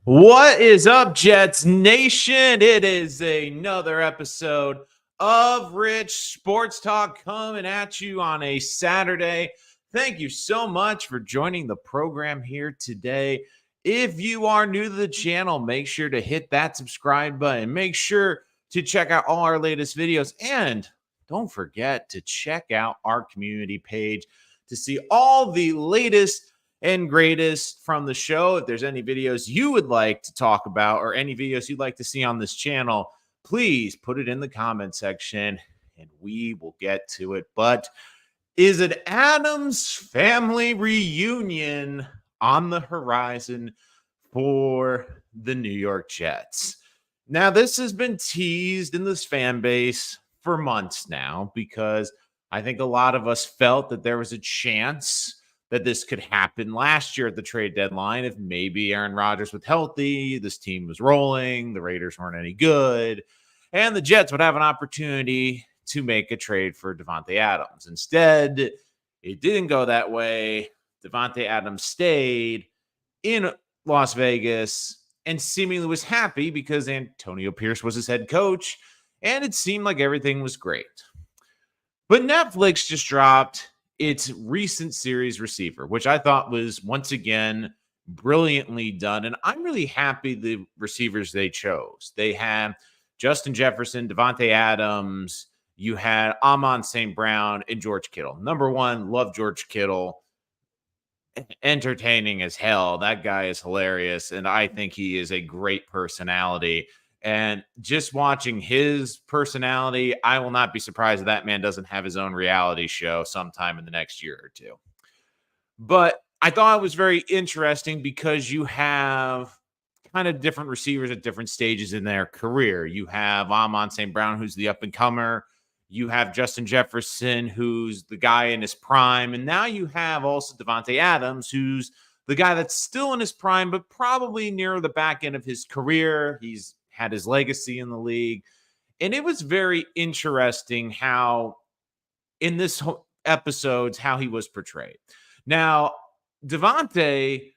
What is up, Jets Nation? It is another episode of Rich Sports Talk coming at you on a Saturday. Thank you so much for joining the program here today. If you are new to the channel, make sure to hit that subscribe button. Make sure to check out all our latest videos. And don't forget to check out our community page to see all the latest and greatest from the show. If there's any videos you would like to talk about or any videos you'd like to see on this channel, please put it in the comment section and we will get to it. But is an Adams family reunion on the horizon for the New York Jets? Now, this has been teased in this fan base for months now because I think a lot of us felt that there was a chance that this could happen last year at the trade deadline if maybe Aaron Rodgers was healthy, this team was rolling, the Raiders weren't any good, and the Jets would have an opportunity to make a trade for Davante Adams. Instead, it didn't go that way. Davante Adams stayed in Las Vegas and seemingly was happy because Antonio Pierce was his head coach, and it seemed like everything was great. But Netflix just dropped its recent series Receiver, which I thought was once again brilliantly done. And I'm really happy the receivers they chose. They had Justin Jefferson, Davante Adams, you had Amon St. Brown, and George Kittle. Number one, love George Kittle. Entertaining as hell. That guy is hilarious. And I think he is a great personality. And just watching his personality, I will not be surprised if that man doesn't have his own reality show sometime in the next year or two. But I thought it was very interesting because you have kind of different receivers at different stages in their career. You have Amon St. Brown, who's the up-and-comer. You have Justin Jefferson, who's the guy in his prime. And now you have also Davante Adams, who's the guy that's still in his prime, but probably near the back end of his career. He's had his legacy in the league. And it was very interesting how in this episodes, how he was portrayed. Now, Davante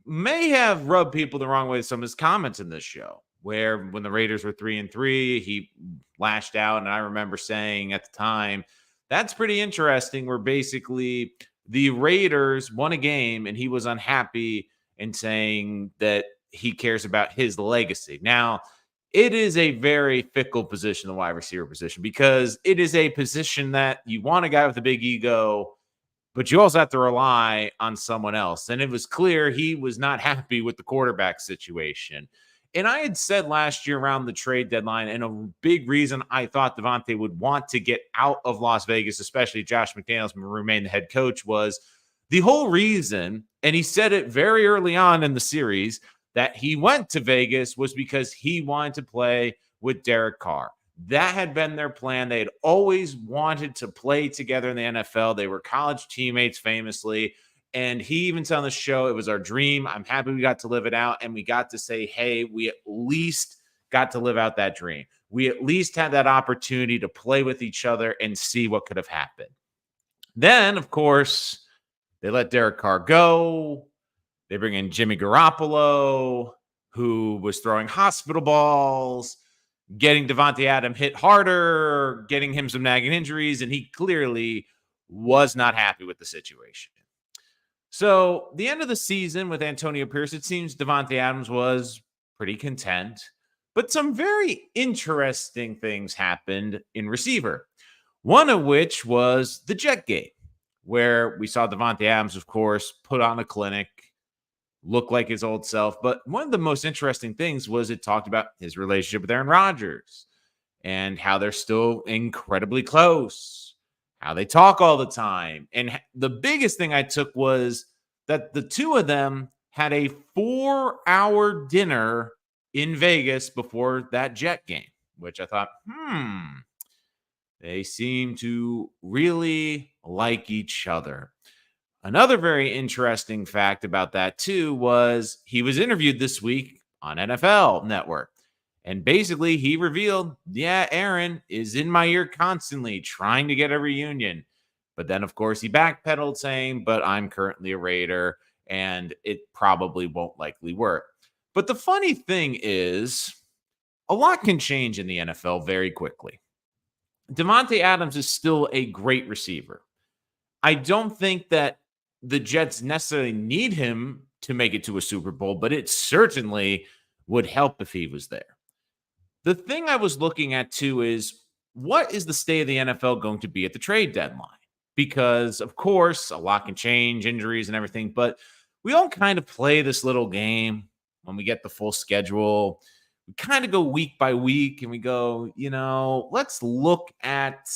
may have rubbed people the wrong way with some of his comments in this show, where when the Raiders were 3-3, he lashed out. And I remember saying at the time, that's pretty interesting, where basically the Raiders won a game and he was unhappy and saying that he cares about his legacy. Now, it is a very fickle position, the wide receiver position, because it is a position that you want a guy with a big ego, but you also have to rely on someone else. And it was clear he was not happy with the quarterback situation. And I had said last year around the trade deadline, and a big reason I thought Davante would want to get out of Las Vegas, especially Josh McDaniels would remain the head coach, was the whole reason, and he said it very early on in the series, that he went to Vegas was because he wanted to play with Derek Carr. That had been their plan. They had always wanted to play together in the NFL. They were college teammates famously. And he even said on the show, it was our dream. I'm happy we got to live it out. And we got to say, hey, we at least got to live out that dream. We at least had that opportunity to play with each other and see what could have happened. Then, of course, they let Derek Carr go. They bring in Jimmy Garoppolo, who was throwing hospital balls, getting Davante Adams hit harder, getting him some nagging injuries, and he clearly was not happy with the situation. So the end of the season with Antonio Pierce, it seems Davante Adams was pretty content, but some very interesting things happened in receiver, one of which was the Jet game, where we saw Davante Adams, of course, put on a clinic, look like his old self. But one of the most interesting things was it talked about his relationship with Aaron Rodgers and how they're still incredibly close, how they talk all the time. And the biggest thing I took was that the two of them had a 4-hour dinner in Vegas before that Jet game, which I thought, they seem to really like each other. Another very interesting fact about that, too, was he was interviewed this week on NFL Network. And basically, he revealed, yeah, Aaron is in my ear constantly trying to get a reunion. But then, of course, he backpedaled saying, but I'm currently a Raider, and it probably won't likely work. But the funny thing is, a lot can change in the NFL very quickly. Davante Adams is still a great receiver. I don't think that the Jets necessarily need him to make it to a Super Bowl, but it certainly would help if he was there. The thing I was looking at too is, what is the state of the NFL going to be at the trade deadline? Because, of course, a lot can change, injuries and everything, but we all kind of play this little game when we get the full schedule. We kind of go week by week and we go, let's look at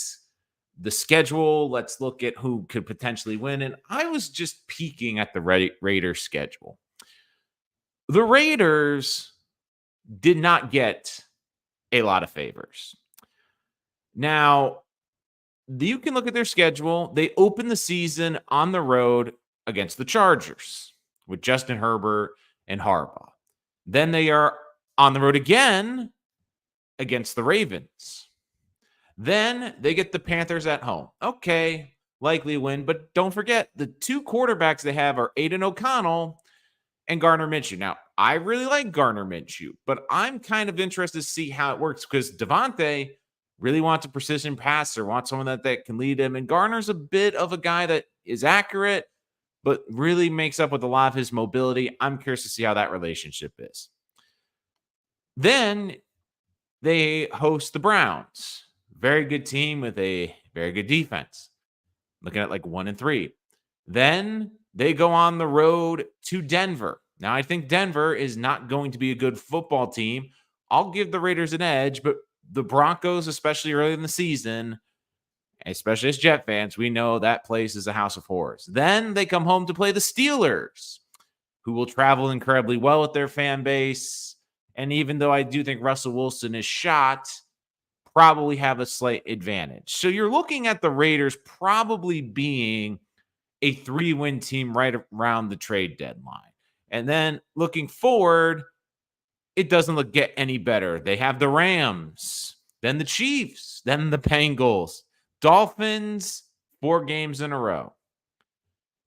the schedule. Let's look at who could potentially win. And I was just peeking at the Raiders schedule. The Raiders did not get a lot of favors. Now, you can look at their schedule. They open the season on the road against the Chargers with Justin Herbert and Harbaugh. Then they are on the road again against the Ravens. Then they get the Panthers at home. Okay, likely win, but don't forget the two quarterbacks they have are Aiden O'Connell and Gardner Minshew. Now, I really like Gardner Minshew, but I'm kind of interested to see how it works because Davante really wants a precision passer, wants someone that can lead him. And Gardner's a bit of a guy that is accurate, but really makes up with a lot of his mobility. I'm curious to see how that relationship is. Then they host the Browns. Very good team with a very good defense. Looking at like 1-3. Then they go on the road to Denver. Now, I think Denver is not going to be a good football team. I'll give the Raiders an edge, but the Broncos, especially early in the season, especially as Jet fans, we know that place is a house of horrors. Then they come home to play the Steelers, who will travel incredibly well with their fan base. And even though I do think Russell Wilson is shot, probably have a slight advantage. So you're looking at the Raiders probably being a 3-win team right around the trade deadline. And then looking forward, it doesn't get any better. They have the Rams, then the Chiefs, then the Bengals, Dolphins, 4 games in a row.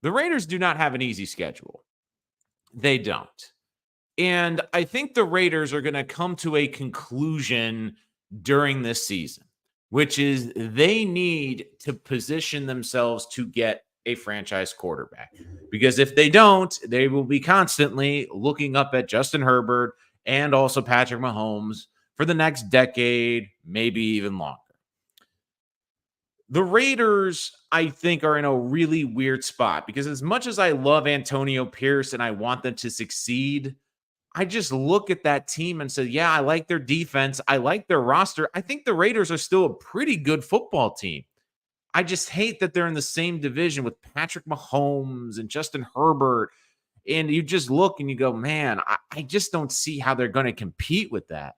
The Raiders do not have an easy schedule. They don't. And I think the Raiders are going to come to a conclusion during this season, which is they need to position themselves to get a franchise quarterback. Because if they don't, they will be constantly looking up at Justin Herbert and also Patrick Mahomes for the next decade, maybe even longer. The Raiders, I think, are in a really weird spot because as much as I love Antonio Pierce and I want them to succeed, I just look at that team and say, yeah, I like their defense. I like their roster. I think the Raiders are still a pretty good football team. I just hate that they're in the same division with Patrick Mahomes and Justin Herbert. And you just look and you go, man, I just don't see how they're going to compete with that.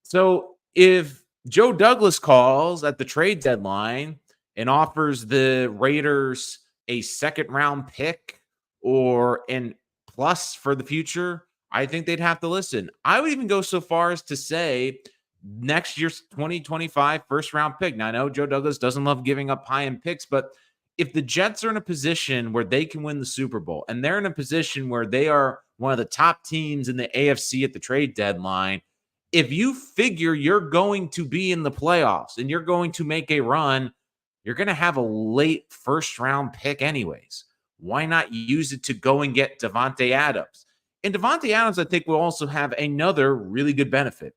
So if Joe Douglas calls at the trade deadline and offers the Raiders a second-round pick or an plus for the future, I think they'd have to listen. I would even go so far as to say next year's 2025 first-round pick. Now, I know Joe Douglas doesn't love giving up high-end picks, but if the Jets are in a position where they can win the Super Bowl and they're in a position where they are one of the top teams in the AFC at the trade deadline, if you figure you're going to be in the playoffs and you're going to make a run, you're going to have a late first-round pick anyways. Why not use it to go and get Davante Adams? And Davante Adams, I think, will also have another really good benefit.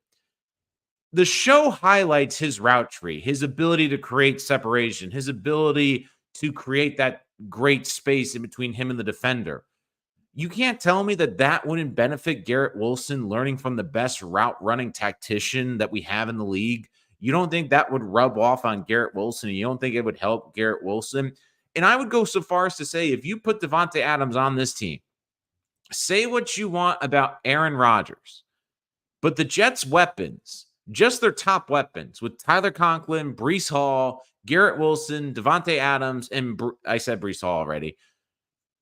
The show highlights his route tree, his ability to create separation, his ability to create that great space in between him and the defender. You can't tell me that wouldn't benefit Garrett Wilson learning from the best route running tactician that we have in the league. You don't think that would rub off on Garrett Wilson? You don't think it would help Garrett Wilson? And I would go so far as to say, if you put Davante Adams on this team, say what you want about Aaron Rodgers, but the Jets' weapons, just their top weapons with Tyler Conklin, Breece Hall, Garrett Wilson, Davante Adams, and I said Breece Hall already.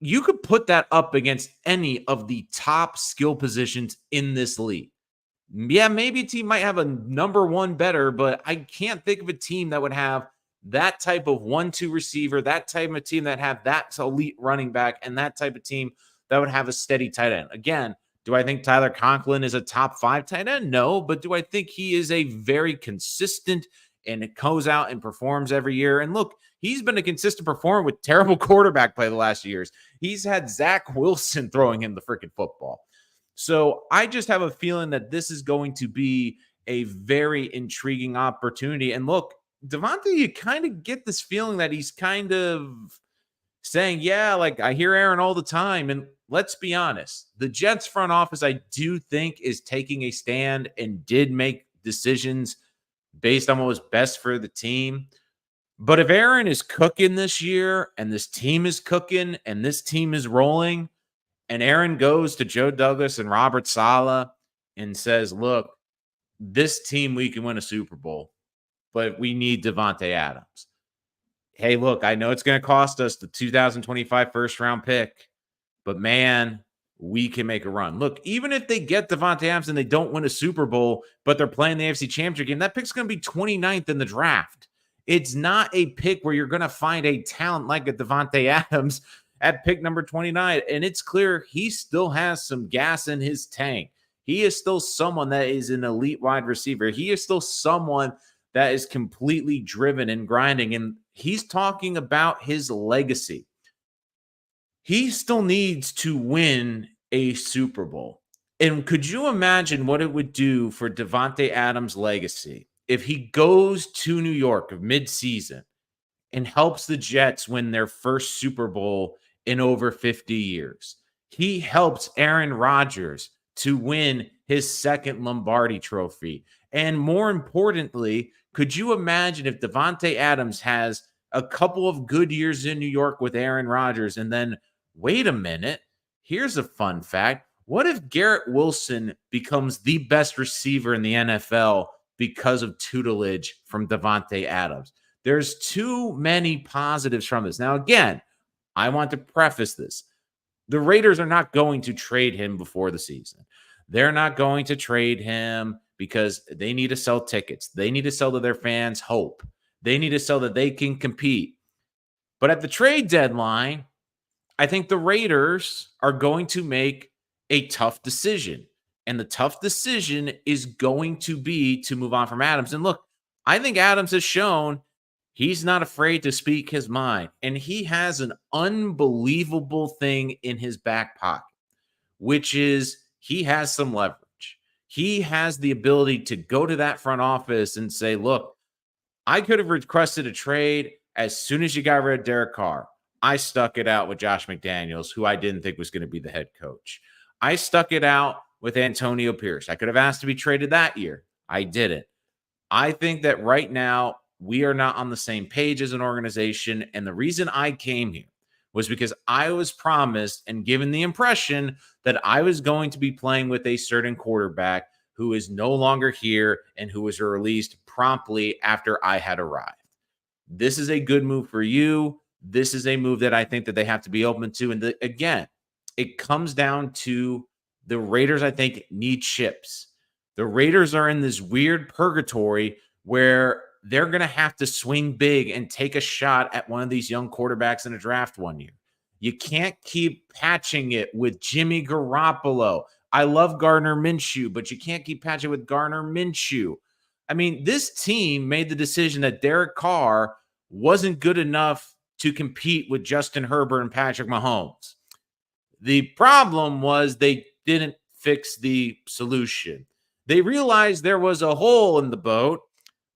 You could put that up against any of the top skill positions in this league. Yeah, maybe a team might have a number one better, but I can't think of a team that would have that type of 1-2 receiver, that type of team that have that elite running back, and that type of team that would have a steady tight end. Again, Do I think Tyler Conklin is a top 5 tight end? No, but do I think he is a very consistent and it goes out and performs every year? And look, he's been a consistent performer with terrible quarterback play the last years. He's had Zach Wilson throwing him the freaking football. So I just have a feeling that this is going to be a very intriguing opportunity. And look, Davante, you kind of get this feeling that he's kind of saying, yeah, like I hear Aaron all the time. And let's be honest, the Jets front office, I do think, is taking a stand and did make decisions based on what was best for the team. But if Aaron is cooking this year and this team is cooking and this team is rolling, and Aaron goes to Joe Douglas and Robert Saleh and says, look, this team, we can win a Super Bowl, but we need Davante Adams. Hey, look, I know it's going to cost us the 2025 first round pick, but man, we can make a run. Look, even if they get Davante Adams and they don't win a Super Bowl, but they're playing the AFC Championship game, that pick's going to be 29th in the draft. It's not a pick where you're going to find a talent like a Davante Adams at pick number 29. And it's clear he still has some gas in his tank. He is still someone that is an elite wide receiver. He is still someone that is completely driven and grinding. And he's talking about his legacy. He still needs to win a Super Bowl. And could you imagine what it would do for Davante Adams' legacy if he goes to New York midseason and helps the Jets win their first Super Bowl in over 50 years? He helps Aaron Rodgers to win his second Lombardi trophy. And more importantly, could you imagine if Davante Adams has a couple of good years in New York with Aaron Rodgers and then, wait a minute, here's a fun fact. What if Garrett Wilson becomes the best receiver in the NFL because of tutelage from Davante Adams? There's too many positives from this. Now, again, I want to preface this. The Raiders are not going to trade him before the season. They're not going to trade him because they need to sell tickets. They need to sell to their fans hope. They need to sell that they can compete. But at the trade deadline, I think the Raiders are going to make a tough decision. And the tough decision is going to be to move on from Adams. And look, I think Adams has shown he's not afraid to speak his mind. And he has an unbelievable thing in his back pocket, which is he has some leverage. He has the ability to go to that front office and say, look, I could have requested a trade as soon as you got rid of Derek Carr. I stuck it out with Josh McDaniels, who I didn't think was going to be the head coach. I stuck it out with Antonio Pierce. I could have asked to be traded that year. I didn't. I think that right now we are not on the same page as an organization. And the reason I came here was because I was promised and given the impression that I was going to be playing with a certain quarterback who is no longer here and who was released promptly after I had arrived. This is a good move for you. This is a move that I think that they have to be open to. And again, it comes down to the Raiders, I think, need chips. The Raiders are in this weird purgatory where they're going to have to swing big and take a shot at one of these young quarterbacks in a draft one year. You can't keep patching it with Jimmy Garoppolo. I love Gardner Minshew, but you can't keep patching with Gardner Minshew. I mean, this team made the decision that Derek Carr wasn't good enough to compete with Justin Herbert and Patrick Mahomes. The problem was they didn't fix the solution. They realized there was a hole in the boat,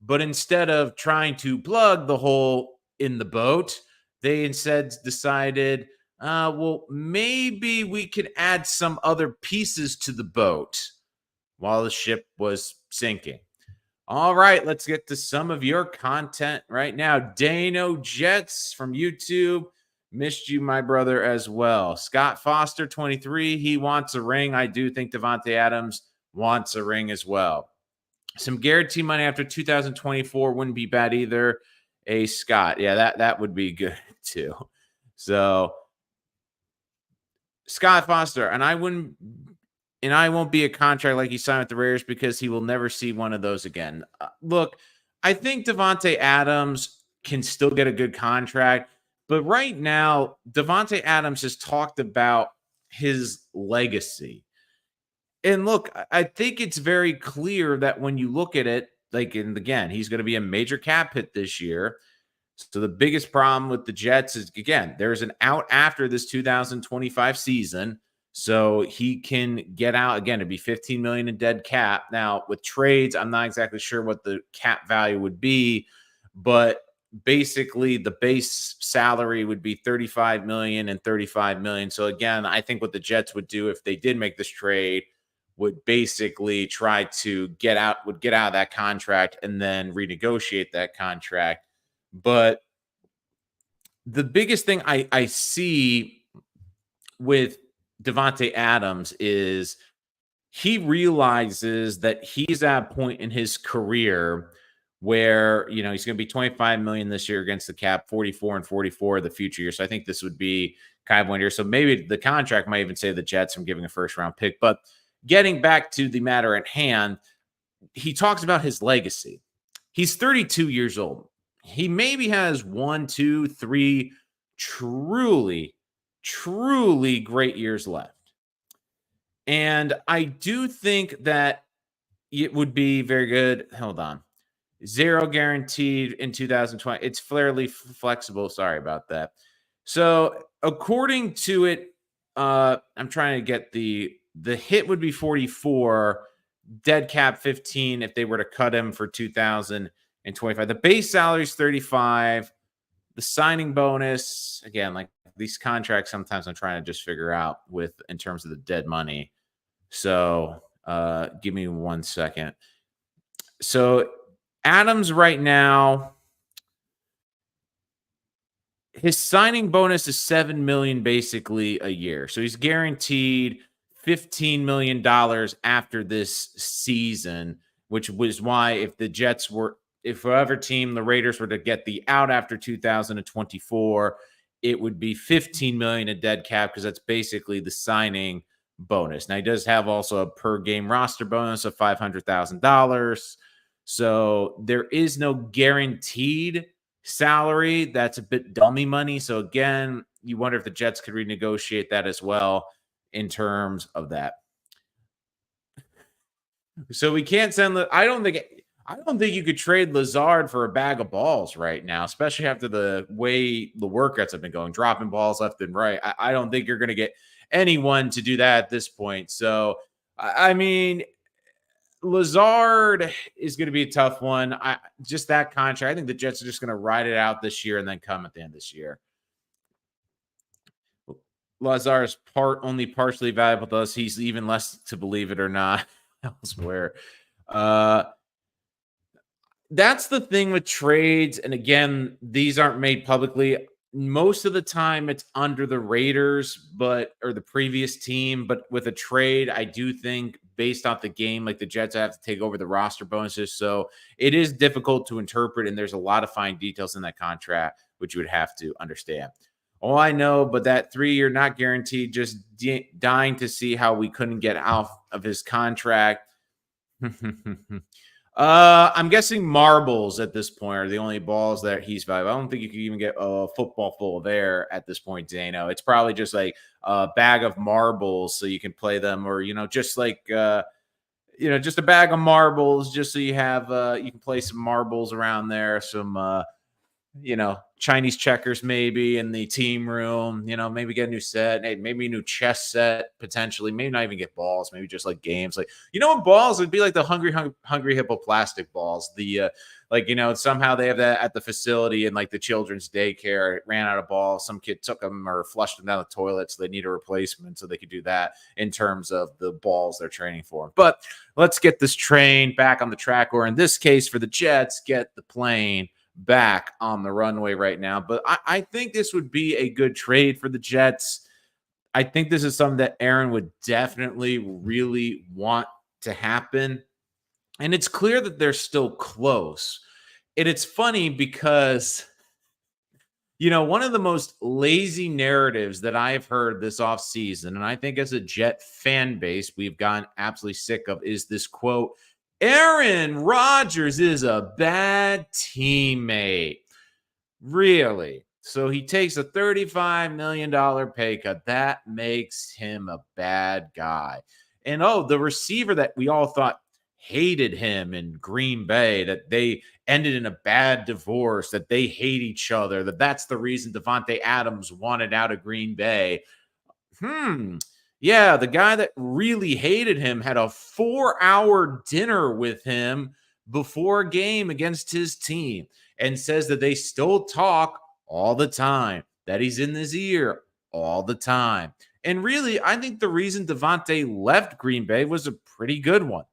but instead of trying to plug the hole in the boat, they instead decided, well, maybe we could add some other pieces to the boat while the ship was sinking. All right, let's get to some of your content right now. Dano Jets from YouTube. Missed you, my brother, as well. Scott Foster, 23. He wants a ring. I do think Davante Adams wants a ring as well. Some guarantee money after 2024 wouldn't be bad either. A Scott. Yeah, that would be good too. So Scott Foster, and I won't be a contract like he signed with the Raiders because he will never see one of those again. Look, I think Davante Adams can still get a good contract, but right now, Davante Adams has talked about his legacy. And look, I think it's very clear that when you look at it, like, and again, he's going to be a major cap hit this year. So the biggest problem with the Jets is, again, there's an out after this 2025 season. So he can get out again. It'd be 15 million in dead cap. Now with trades, I'm not exactly sure what the cap value would be, but basically the base salary would be 35 million and 35 million. So again, I think what the Jets would do if they did make this trade would basically try to get out of that contract and then renegotiate that contract. But the biggest thing I see with Davante Adams is he realizes that he's at a point in his career where, he's going to be 25 million this year against the cap, 44 and 44 the future year. So I think this would be kind of one year. So maybe the contract might even say the Jets from giving a first round pick. But getting back to the matter at hand, he talks about his legacy. He's 32 years old. He maybe has 1, 2, 3 truly, truly great years left. And I do think that it would be very good. Hold on. 0 guaranteed in 2020. It's fairly flexible. Sorry about that. So according to it, I'm trying to get the hit would be 44, dead cap 15 if they were to cut him for 2025. The base salary is 35. The signing bonus, again, like these contracts, sometimes I'm trying to just figure out in terms of the dead money. So give me 1 second. So Adams right now, his signing bonus is $7 million basically a year. So he's guaranteed $15 million after this season, which was why if whatever team the Raiders were to get the out after 2024, it would be 15 million in dead cap because that's basically the signing bonus. Now he does have also a per game roster bonus of $500,000. So there is no guaranteed salary. That's a bit dummy money. So again, you wonder if the Jets could renegotiate that as well in terms of that. So we can't send I don't think you could trade Lazard for a bag of balls right now, especially after the way the workouts have been going, dropping balls left and right. I don't think you're going to get anyone to do that at this point. So, I mean, Lazard is going to be a tough one. Just that contract. I think the Jets are just going to ride it out this year and then come at the end of this year. Lazar is only partially valuable to us. He's even less to believe it or not elsewhere. That's the thing with trades. And again, these aren't made publicly. Most of the time it's under the Raiders, or the previous team. But with a trade, I do think based off the game, like the Jets have to take over the roster bonuses. So it is difficult to interpret. And there's a lot of fine details in that contract, which you would have to understand. All I know, but that 3-year not guaranteed, just dying to see how we couldn't get out of his contract. I'm guessing marbles at this point are the only balls that he's valuable. I don't think you can even get a football full there at this point, Dano. It's probably just like a bag of marbles so you can play them, or just like just a bag of marbles, just so you have you can play some marbles around there, some Chinese checkers maybe in the team room, maybe get a new set, maybe a new chess set, potentially, maybe not even get balls, maybe just like games. Like, balls would be like the hungry hippo plastic balls. The somehow they have that at the facility and like the children's daycare. It ran out of balls. Some kid took them or flushed them down the toilet, so they need a replacement, so they could do that in terms of the balls they're training for. But let's get this train back on the track, or in this case for the Jets, get the plane back on the runway right now. But I think this would be a good trade for the Jets. I think this is something that Aaron would definitely really want to happen. And it's clear that they're still close. And it's funny because, one of the most lazy narratives that I've heard this offseason, and I think as a Jet fan base, we've gotten absolutely sick of, is this quote, Aaron Rodgers is a bad teammate. Really? So he takes a $35 million pay cut. That makes him a bad guy. And oh, the receiver that we all thought hated him in Green Bay, that they ended in a bad divorce, that they hate each other, that's the reason Davante Adams wanted out of Green Bay. Yeah, the guy that really hated him had a 4-hour dinner with him before a game against his team and says that they still talk all the time, that he's in his ear all the time. And really, I think the reason Davante left Green Bay was a pretty good one.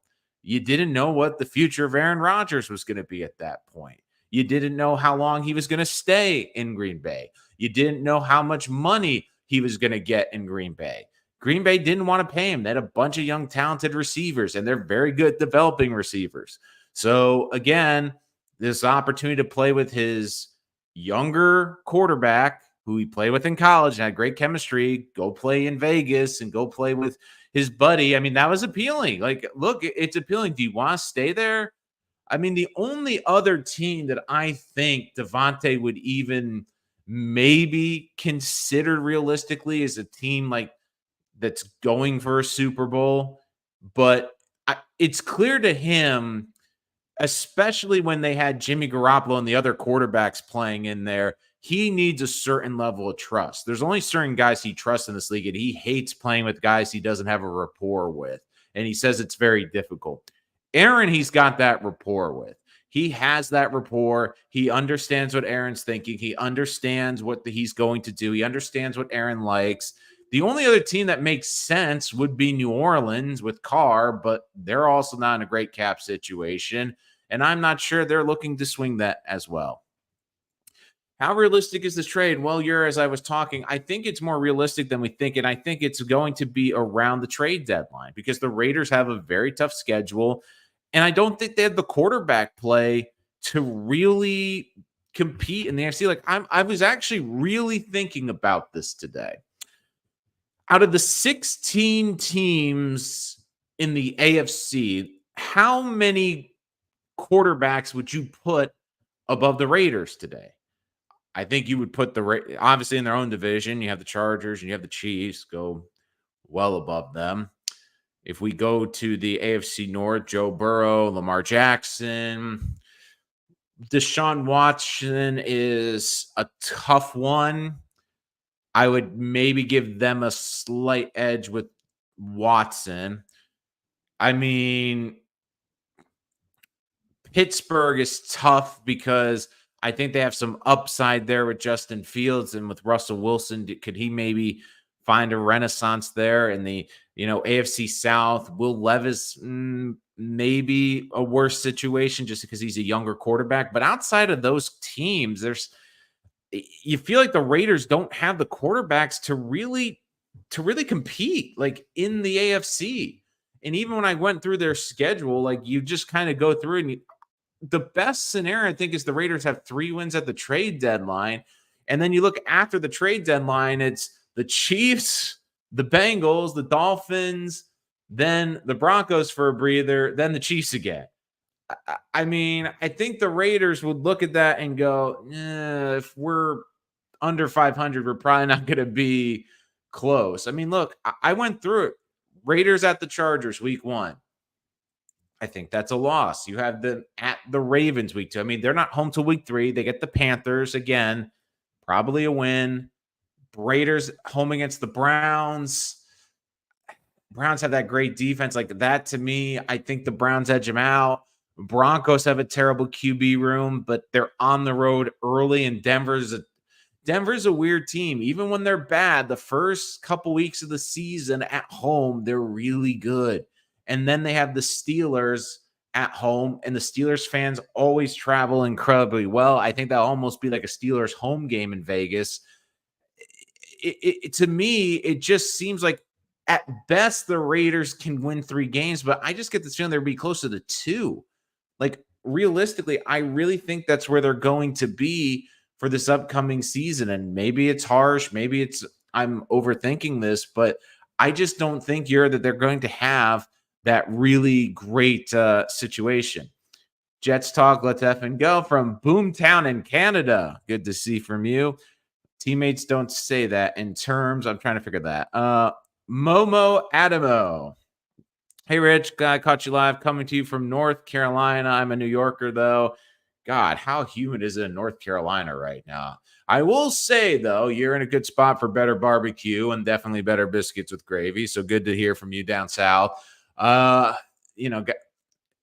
You didn't know what the future of Aaron Rodgers was going to be at that point. You didn't know how long he was going to stay in Green Bay. You didn't know how much money he was going to get in Green Bay. Green Bay didn't want to pay him. They had a bunch of young, talented receivers, and they're very good at developing receivers. So, again, this opportunity to play with his younger quarterback, who he played with in college and had great chemistry, go play in Vegas and go play with his buddy. I mean, that was appealing. Like, look, it's appealing. Do you want to stay there? I mean, the only other team that I think Davante would even maybe consider realistically is a team like that's going for a Super Bowl. But it's clear to him, especially when they had Jimmy Garoppolo and the other quarterbacks playing in there, he needs a certain level of trust. There's only certain guys he trusts in this league, and he hates playing with guys he doesn't have a rapport with. And he says it's very difficult. Aaron, he's got that rapport with. He has that rapport. He understands what Aaron's thinking. He understands what he's going to do. He understands what Aaron likes. The only other team that makes sense would be New Orleans with Carr, but they're also not in a great cap situation. And I'm not sure they're looking to swing that as well. How realistic is this trade? Well, as I was talking, I think it's more realistic than we think. And I think it's going to be around the trade deadline because the Raiders have a very tough schedule. And I don't think they have the quarterback play to really compete in the AFC. Like I was actually really thinking about this today. Out of the 16 teams in the AFC, how many quarterbacks would you put above the Raiders today? I think you would put obviously in their own division. You have the Chargers and you have the Chiefs go well above them. If we go to the AFC North, Joe Burrow, Lamar Jackson, Deshaun Watson is a tough one. I would maybe give them a slight edge with Watson. I mean, Pittsburgh is tough because I think they have some upside there with Justin Fields and with Russell Wilson. Could he maybe find a renaissance there in the AFC South? Will Levis maybe a worse situation just because he's a younger quarterback. But outside of those teams, you feel like the Raiders don't have the quarterbacks to really compete like in the AFC. And even when I went through their schedule, like you just kind of go through and the best scenario, I think, is the Raiders have 3 wins at the trade deadline. And then you look after the trade deadline, it's the Chiefs, the Bengals, the Dolphins, then the Broncos for a breather, then the Chiefs again. I mean, I think the Raiders would look at that and go, if we're under 500, we're probably not going to be close. I mean, look, I went through it. Raiders at the Chargers week 1. I think that's a loss. You have them at the Ravens week 2. I mean, they're not home till week 3. They get the Panthers again, probably a win. Raiders home against the Browns. Browns have that great defense. Like that, to me, I think the Browns edge them out. Broncos have a terrible QB room, but they're on the road early, and Denver's a weird team. Even when they're bad, the first couple weeks of the season at home, they're really good. And then they have the Steelers at home, and the Steelers fans always travel incredibly well. I think that'll almost be like a Steelers home game in Vegas. To me, it just seems like at best the Raiders can win 3 games, but I just get this feeling they'll be closer to 2. Like realistically, I really think that's where they're going to be for this upcoming season. And maybe it's harsh. Maybe I'm overthinking this, but I just don't think that they're going to have that really great situation. Jets talk. Let's effing go from Boomtown in Canada. Good to see from you. Teammates don't say that in terms. I'm trying to figure that. Momo Adamo. Hey, Rich, I caught you live coming to you from North Carolina. I'm a New Yorker, though. God, how humid is it in North Carolina right now? I will say, though, you're in a good spot for better barbecue and definitely better biscuits with gravy. So good to hear from you down south. Uh, you know,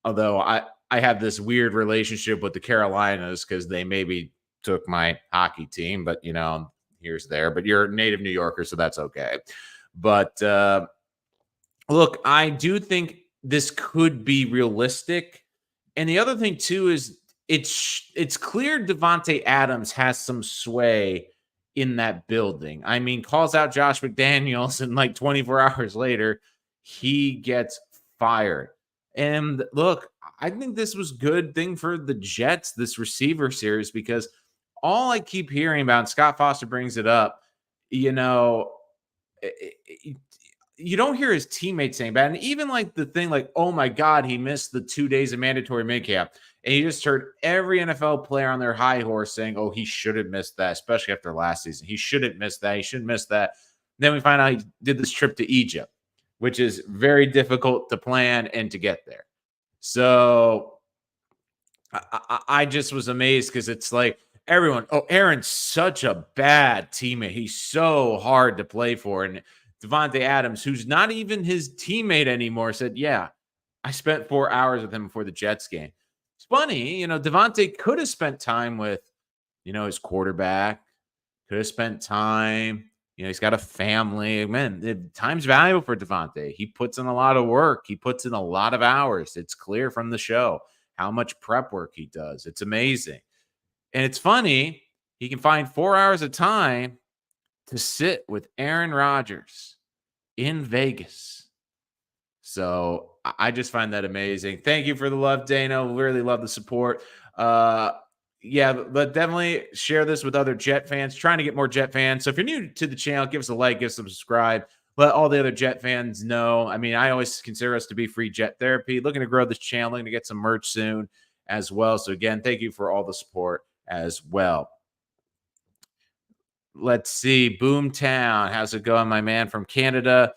although I have this weird relationship with the Carolinas because they maybe took my hockey team, but here's there. But you're a native New Yorker, so that's okay. But look, I do think this could be realistic. And the other thing too is it's clear Davante Adams has some sway in that building. I mean, calls out Josh McDaniels, and like 24 hours later, he gets fired. And look, I think this was good thing for the Jets, this receiver series, because all I keep hearing about, and Scott Foster brings it up, you know, you don't hear his teammates saying bad. And even like the thing like, oh my God, he missed the 2 days of mandatory minicamp. And you just heard every NFL player on their high horse saying, oh, he should have missed that, especially after last season. He shouldn't miss that. He shouldn't miss that. Then we find out he did this trip to Egypt, which is very difficult to plan and to get there. So I just was amazed because it's like everyone, oh, Aaron's such a bad teammate. He's so hard to play for. And Davante Adams, who's not even his teammate anymore, said, yeah, I spent 4 hours with him before the Jets game. It's funny, Davante could have spent time with, his quarterback, could have spent time. He's got a family. Man, time's valuable for Davante. He puts in a lot of work. He puts in a lot of hours. It's clear from the show how much prep work he does. It's amazing. And it's funny, he can find 4 hours of time to sit with Aaron Rodgers in Vegas. So I just find that amazing. Thank you for the love, Dano. Really love the support. Yeah, but definitely share this with other Jet fans. Trying to get more Jet fans. So if you're new to the channel, give us a like, give us a subscribe. Let all the other Jet fans know. I mean, I always consider us to be free Jet therapy. Looking to grow this channel, looking to get some merch soon as well. So again, thank you for all the support as well. Let's see. Boomtown. How's it going, my man from Canada?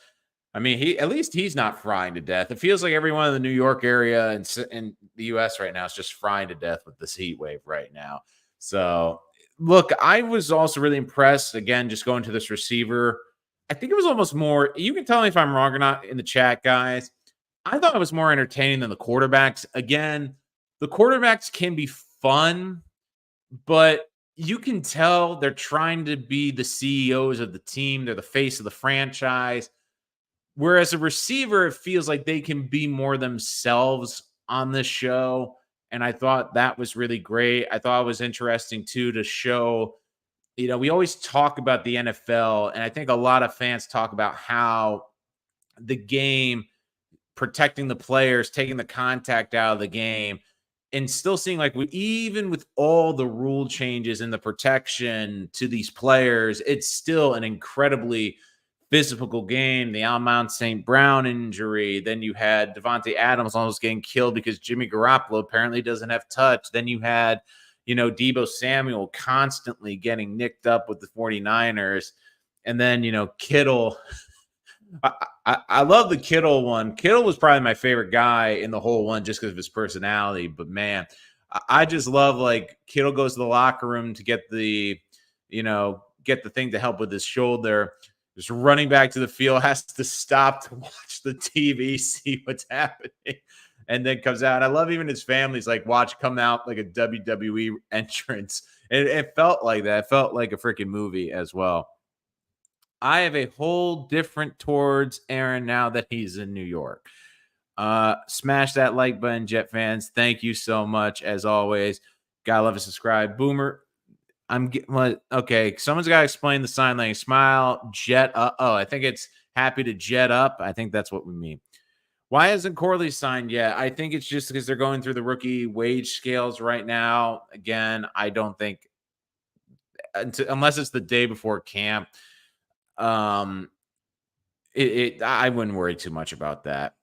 I mean, at least he's not frying to death. It feels like everyone in the New York area and in the U.S. right now is just frying to death with this heat wave right now. So, look, I was also really impressed. Again, just going to this receiver. I think it was almost more. You can tell me if I'm wrong or not in the chat, guys. I thought it was more entertaining than the quarterbacks. Again, the quarterbacks can be fun, but you can tell they're trying to be the CEOs of the team. They're the face of the franchise. Whereas a receiver, it feels like they can be more themselves on this show. And I thought that was really great. I thought it was interesting, too, to show, we always talk about the NFL, and I think a lot of fans talk about how the game, protecting the players, taking the contact out of the game, and still seeing like even with all the rule changes and the protection to these players, it's still an incredibly physical game. The Almont St. Brown injury. Then you had Davante Adams almost getting killed because Jimmy Garoppolo apparently doesn't have touch. Then you had, Deebo Samuel constantly getting nicked up with the 49ers. And then, Kittle. I love the Kittle one. Kittle was probably my favorite guy in the whole one just because of his personality. But, man, I just love, like, Kittle goes to the locker room to get the thing to help with his shoulder. Just running back to the field, has to stop to watch the TV, see what's happening, and then comes out. I love even his family's like come out like a WWE entrance. It felt like that. It felt like a freaking movie as well. I have a whole different towards Aaron now that he's in New York. Smash that like button, Jet fans. Thank you so much, as always. Gotta love and subscribe. Boomer. Okay. Someone's got to explain the sign language. Smile, jet up. Oh, I think it's happy to jet up. I think that's what we mean. Why hasn't Corley signed yet? I think it's just because they're going through the rookie wage scales right now. Again, I don't think unless it's the day before camp. I wouldn't worry too much about that.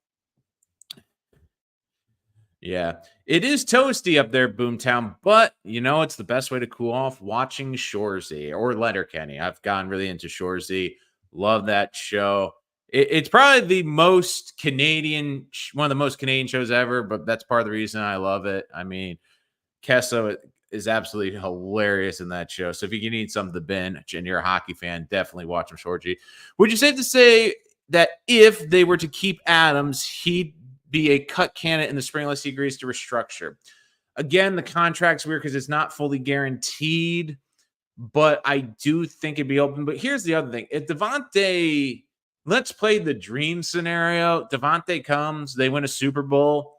Yeah, it is toasty up there, Boomtown, but it's the best way to cool off watching Shoresy or Letterkenny. I've gotten really into Shoresy. Love that show. It's probably the most Canadian, one of the most Canadian shows ever, but that's part of the reason I love it. I mean, Kessa is absolutely hilarious in that show. So if you need something to binge and you're a hockey fan, definitely watch him, Shorty. Would you safe to say that if they were to keep Adams, he'd be a cut candidate in the spring unless he agrees to restructure? Again, the contract's weird because it's not fully guaranteed, but I do think it'd be open. But here's the other thing. If Davante, let's play the dream scenario. Davante comes, they win a Super Bowl,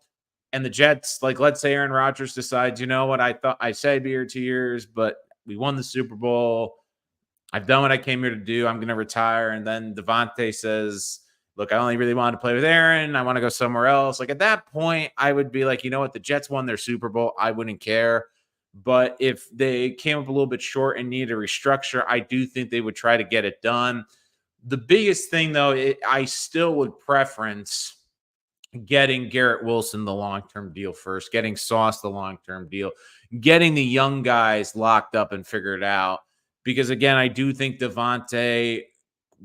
and the Jets, like, let's say Aaron Rodgers decides, you know what, I thought I said I'd be here 2 years, but we won the Super Bowl. I've done what I came here to do. I'm going to retire. And then Davante says, look, I only really wanted to play with Aaron. I want to go somewhere else. Like, at that point, I would be like, you know what? The Jets won their Super Bowl. I wouldn't care. But if they came up a little bit short and needed a restructure, I do think they would try to get it done. The biggest thing, though, I still would preference getting Garrett Wilson the long-term deal first, getting Sauce the long-term deal, getting the young guys locked up and figured out. Because, again, I do think Davante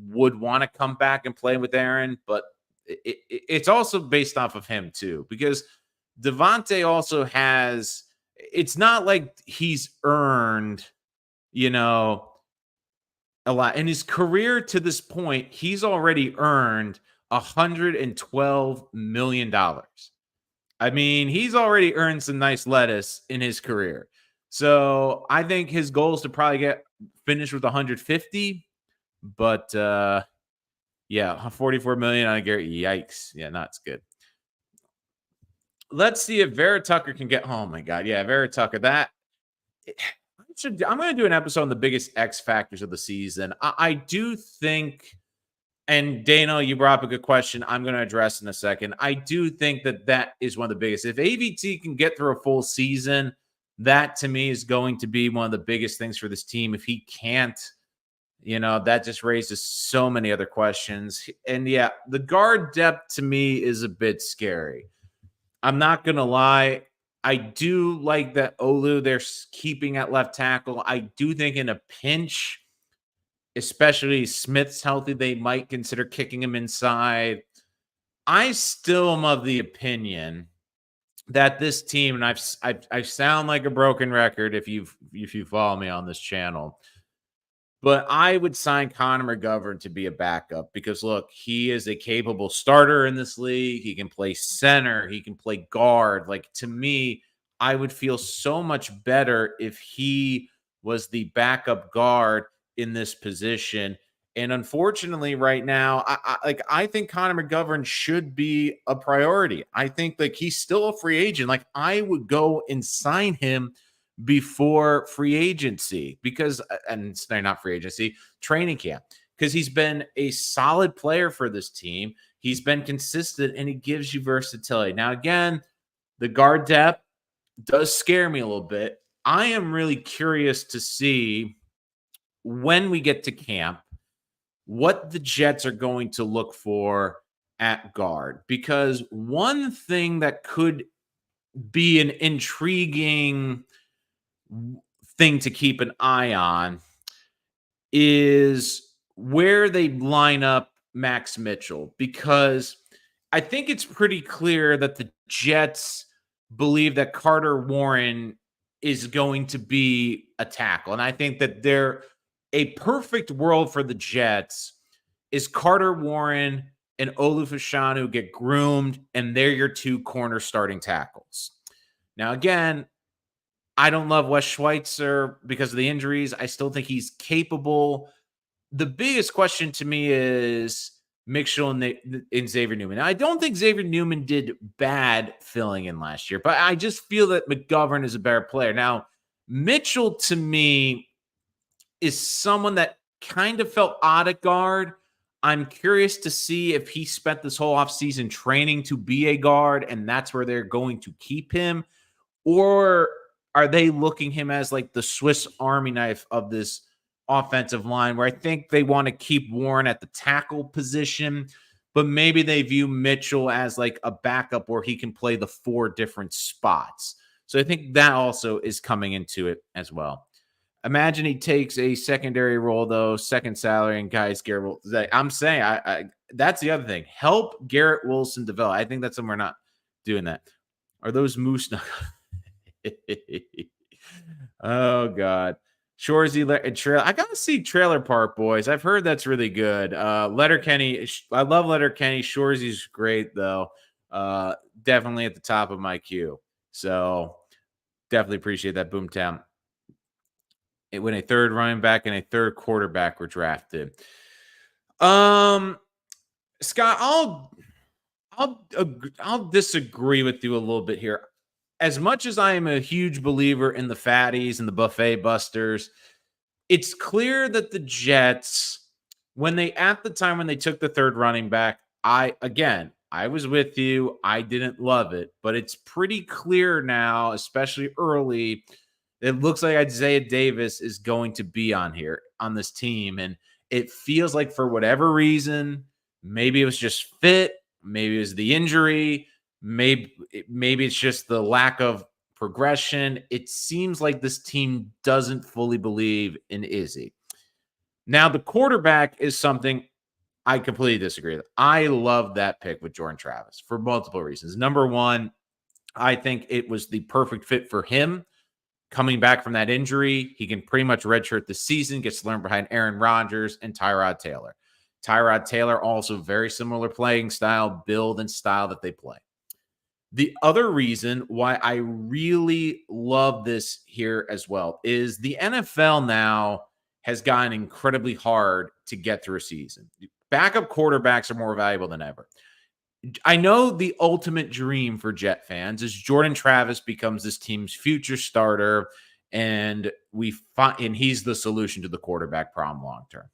would want to come back and play with Aaron, but it's also based off of him, too. Because Davante also has – it's not like he's earned, you know, a lot. In his career to this point, he's already earned $112 million. I mean, he's already earned some nice lettuce in his career. So I think his goal is to probably get finished with 150. But yeah, 44 million on Garrett. Yikes. Yeah, not as good. Let's see if Vera Tucker can get home. Oh my God. Yeah, Vera Tucker. I'm going to do an episode on the biggest X factors of the season. I do think, and Dano, you brought up a good question I'm going to address in a second. I do think that is one of the biggest. If AVT can get through a full season, that to me is going to be one of the biggest things for this team. If he can't, that just raises so many other questions. And yeah, the guard depth to me is a bit scary. I'm not going to lie. I do like that Olu they're keeping at left tackle. I do think in a pinch, especially Smith's healthy, they might consider kicking him inside. I still am of the opinion that this team, and I sound like a broken record if you follow me on this channel, but I would sign Connor McGovern to be a backup because, look, he is a capable starter in this league. He can play center. He can play guard. Like, to me, I would feel so much better if he was the backup guard in this position. And unfortunately, right now, I think Connor McGovern should be a priority. I think he's still a free agent. Like, I would go and sign him before free agency and they're not free agency, training camp, because he's been a solid player for this team. He's been consistent and he gives you versatility. Now, again, the guard depth does scare me a little bit. I am really curious to see when we get to camp what the Jets are going to look for at guard, because one thing that could be an intriguing thing to keep an eye on is where they line up Max Mitchell, because I think it's pretty clear that the Jets believe that Carter Warren is going to be a tackle. And I think that a perfect world for the Jets is Carter Warren and Olu Fashanu get groomed, and they're your two corner starting tackles. Now, again, I don't love Wes Schweitzer because of the injuries. I still think he's capable. The biggest question to me is Mitchell and Xavier Newman. Now, I don't think Xavier Newman did bad filling in last year, but I just feel that McGovern is a better player. Now, Mitchell, to me, is someone that kind of felt odd at guard. I'm curious to see if he spent this whole offseason training to be a guard, and that's where they're going to keep him. Or are they looking him as like the Swiss Army knife of this offensive line, where I think they want to keep Warren at the tackle position, but maybe they view Mitchell as like a backup where he can play the 4 different spots. So I think that also is coming into it as well. Imagine he takes a secondary role, though, second salary, and guys, Garrett, I'm saying that's the other thing. Help Garrett Wilson develop. I think that's something we're not doing that. Are those moose knuckles? Oh God. Shorzy Trail. I gotta see Trailer Park Boys. I've heard that's really good. Letterkenny. I love Letterkenny. Shorzy's great though. Definitely at the top of my queue. So definitely appreciate that, Boomtown. When a third running back and a third quarterback were drafted. Scott, I'll disagree with you a little bit here. As much as I am a huge believer in the fatties and the buffet busters, it's clear that the Jets, at the time when they took the third running back, I was with you. I didn't love it, but it's pretty clear now, especially early, it looks like Isaiah Davis is going to be on this team. And it feels like for whatever reason, maybe it was just fit, maybe it was the injury, maybe it's just the lack of progression. It seems like this team doesn't fully believe in Izzy. Now, the quarterback is something I completely disagree with. I love that pick with Jordan Travis for multiple reasons. Number one, I think it was the perfect fit for him. Coming back from that injury, he can pretty much redshirt the season, gets to learn behind Aaron Rodgers and Tyrod Taylor. Tyrod Taylor, also very similar playing style, build and style that they play. The other reason why I really love this here as well is the NFL now has gotten incredibly hard to get through a season. Backup quarterbacks are more valuable than ever. I know the ultimate dream for Jet fans is Jordan Travis becomes this team's future starter, and he's the solution to the quarterback problem long term.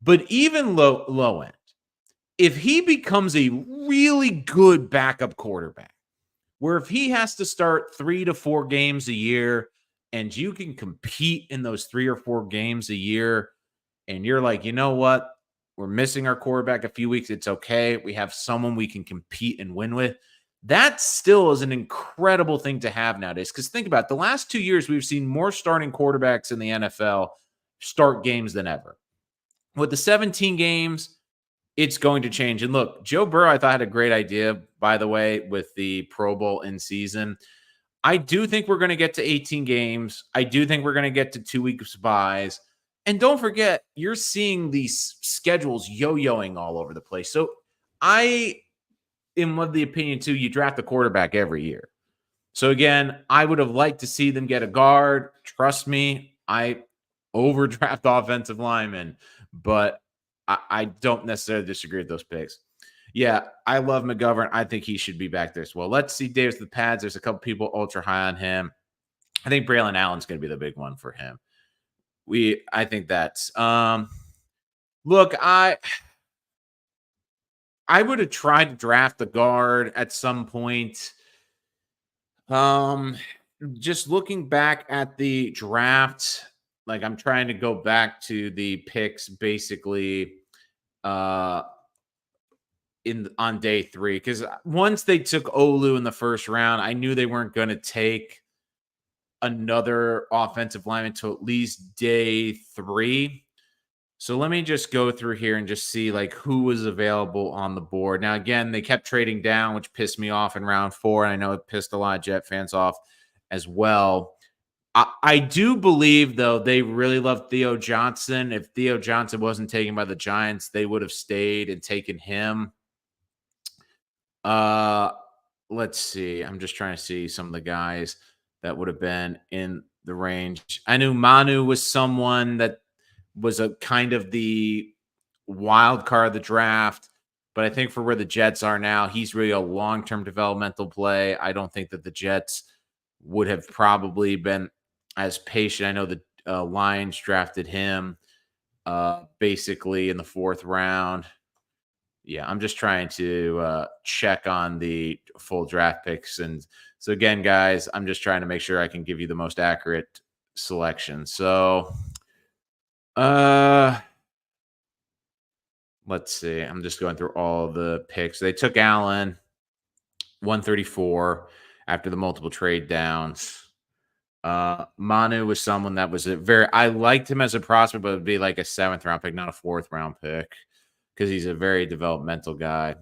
But even low end, if he becomes a really good backup quarterback, where if he has to start 3 to 4 games a year and you can compete in those 3 or 4 games a year, and you're like, you know what? We're missing our quarterback a few weeks. It's okay. We have someone we can compete and win with. That still is an incredible thing to have nowadays. Because think about it, the last 2 years, we've seen more starting quarterbacks in the NFL start games than ever. With the 17 games, it's going to change. And look, Joe Burrow, I thought had a great idea, by the way, with the Pro Bowl in season. I do think we're going to get to 18 games. I do think we're going to get to 2 weeks buys. And don't forget, you're seeing these schedules yo-yoing all over the place. So I am of the opinion, too, you draft a quarterback every year. So again, I would have liked to see them get a guard. Trust me, I overdraft offensive linemen, but I don't necessarily disagree with those picks. Yeah, I love McGovern. I think he should be back there as well. Let's see Davis with the pads. There's a couple people ultra high on him. I think Braylon Allen's going to be the big one for him. I think that's look, I would have tried to draft the guard at some point. Just looking back at the draft, like I'm trying to go back to the picks basically on day 3, because once they took Olu in the first round, I knew they weren't going to take another offensive lineman until at least day 3. So let me just go through here and just see like who was available on the board. Now, again, they kept trading down, which pissed me off in round 4. And I know it pissed a lot of Jet fans off as well. I do believe, though, they really love Theo Johnson. If Theo Johnson wasn't taken by the Giants, they would have stayed and taken him. Let's see. I'm just trying to see some of the guys that would have been in the range. I knew Manu was someone that was a kind of the wild card of the draft, but I think for where the Jets are now, he's really a long-term developmental play. I don't think that the Jets would have probably been as patient. I know the Lions drafted him basically in the 4th round. Yeah, I'm just trying to check on the full draft picks. And so again, guys, I'm just trying to make sure I can give you the most accurate selection. So let's see. I'm just going through all the picks. They took Allen, 134 after the multiple trade downs. Manu was someone that was I liked him as a prospect, but it would be like a 7th round pick, not a 4th round pick. because he's a very developmental guy.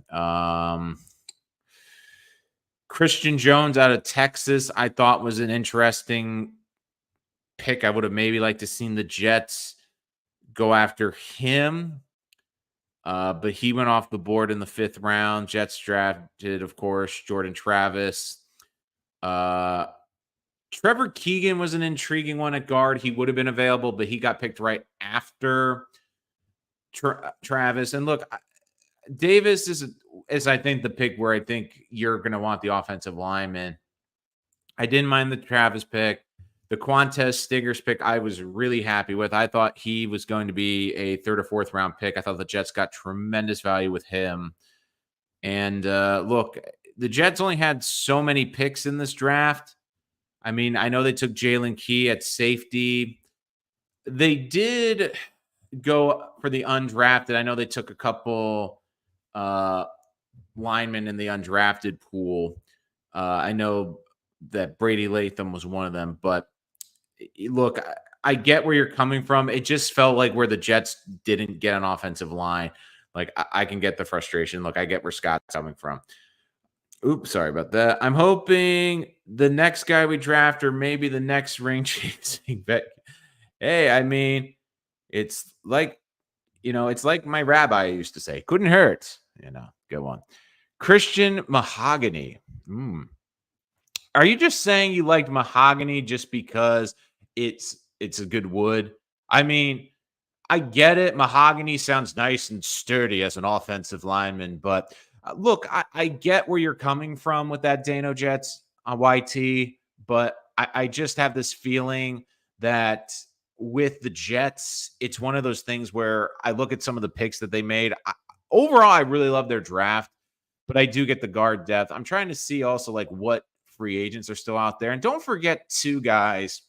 Christian Jones out of Texas, I thought was an interesting pick. I would have maybe liked to seen the Jets go after him. But he went off the board in the 5th round. Jets drafted, of course, Jordan Travis. Trevor Keegan was an intriguing one at guard. He would have been available, but he got picked right after Travis. And look, Davis is I think the pick where I think you're going to want the offensive lineman. I didn't mind the Travis pick. The Quantez Stiggers pick, I was really happy with. I thought he was going to be a 3rd or 4th round pick. I thought the Jets got tremendous value with him. And look, the Jets only had so many picks in this draft. I mean, I know they took Jalen Key at safety. They did go for the undrafted. I know they took a couple linemen in the undrafted pool. I know that Brady Latham was one of them, but look, I get where you're coming from. It just felt like where the Jets didn't get an offensive line. Like, I can get the frustration. Look, I get where Scott's coming from. Oops, sorry about that. I'm hoping the next guy we draft or maybe the next ring chasing bet. Hey, I mean, it's like, it's like my rabbi used to say, couldn't hurt. Go on. Christian Mahogany. Are you just saying you liked mahogany just because it's a good wood? I mean, I get it. Mahogany sounds nice and sturdy as an offensive lineman, but look, I get where you're coming from with that Dano Jets on YT, but I just have this feeling that with the Jets, it's one of those things where I look at some of the picks that they made. Overall, I really love their draft, but I do get the guard depth. I'm trying to see also like what free agents are still out there. And don't forget, two guys,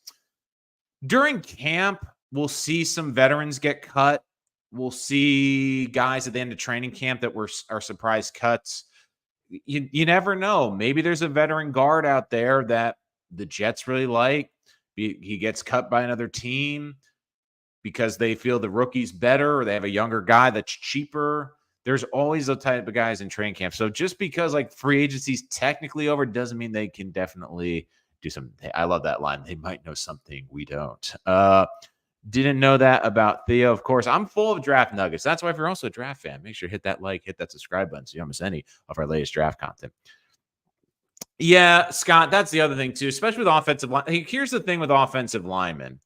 during camp, we'll see some veterans get cut. We'll see guys at the end of training camp that are surprise cuts. You never know. Maybe there's a veteran guard out there that the Jets really like. He gets cut by another team because they feel the rookie's better or they have a younger guy that's cheaper. There's always those type of guys in training camp. So just because like free agency's technically over doesn't mean they can definitely do something. I love that line. They might know something we don't. Didn't know that about Theo. Of course, I'm full of draft nuggets. That's why if you're also a draft fan, make sure to hit that like, hit that subscribe button so you don't miss any of our latest draft content. Yeah, Scott, that's the other thing too, especially with offensive line. Here's the thing with offensive linemen.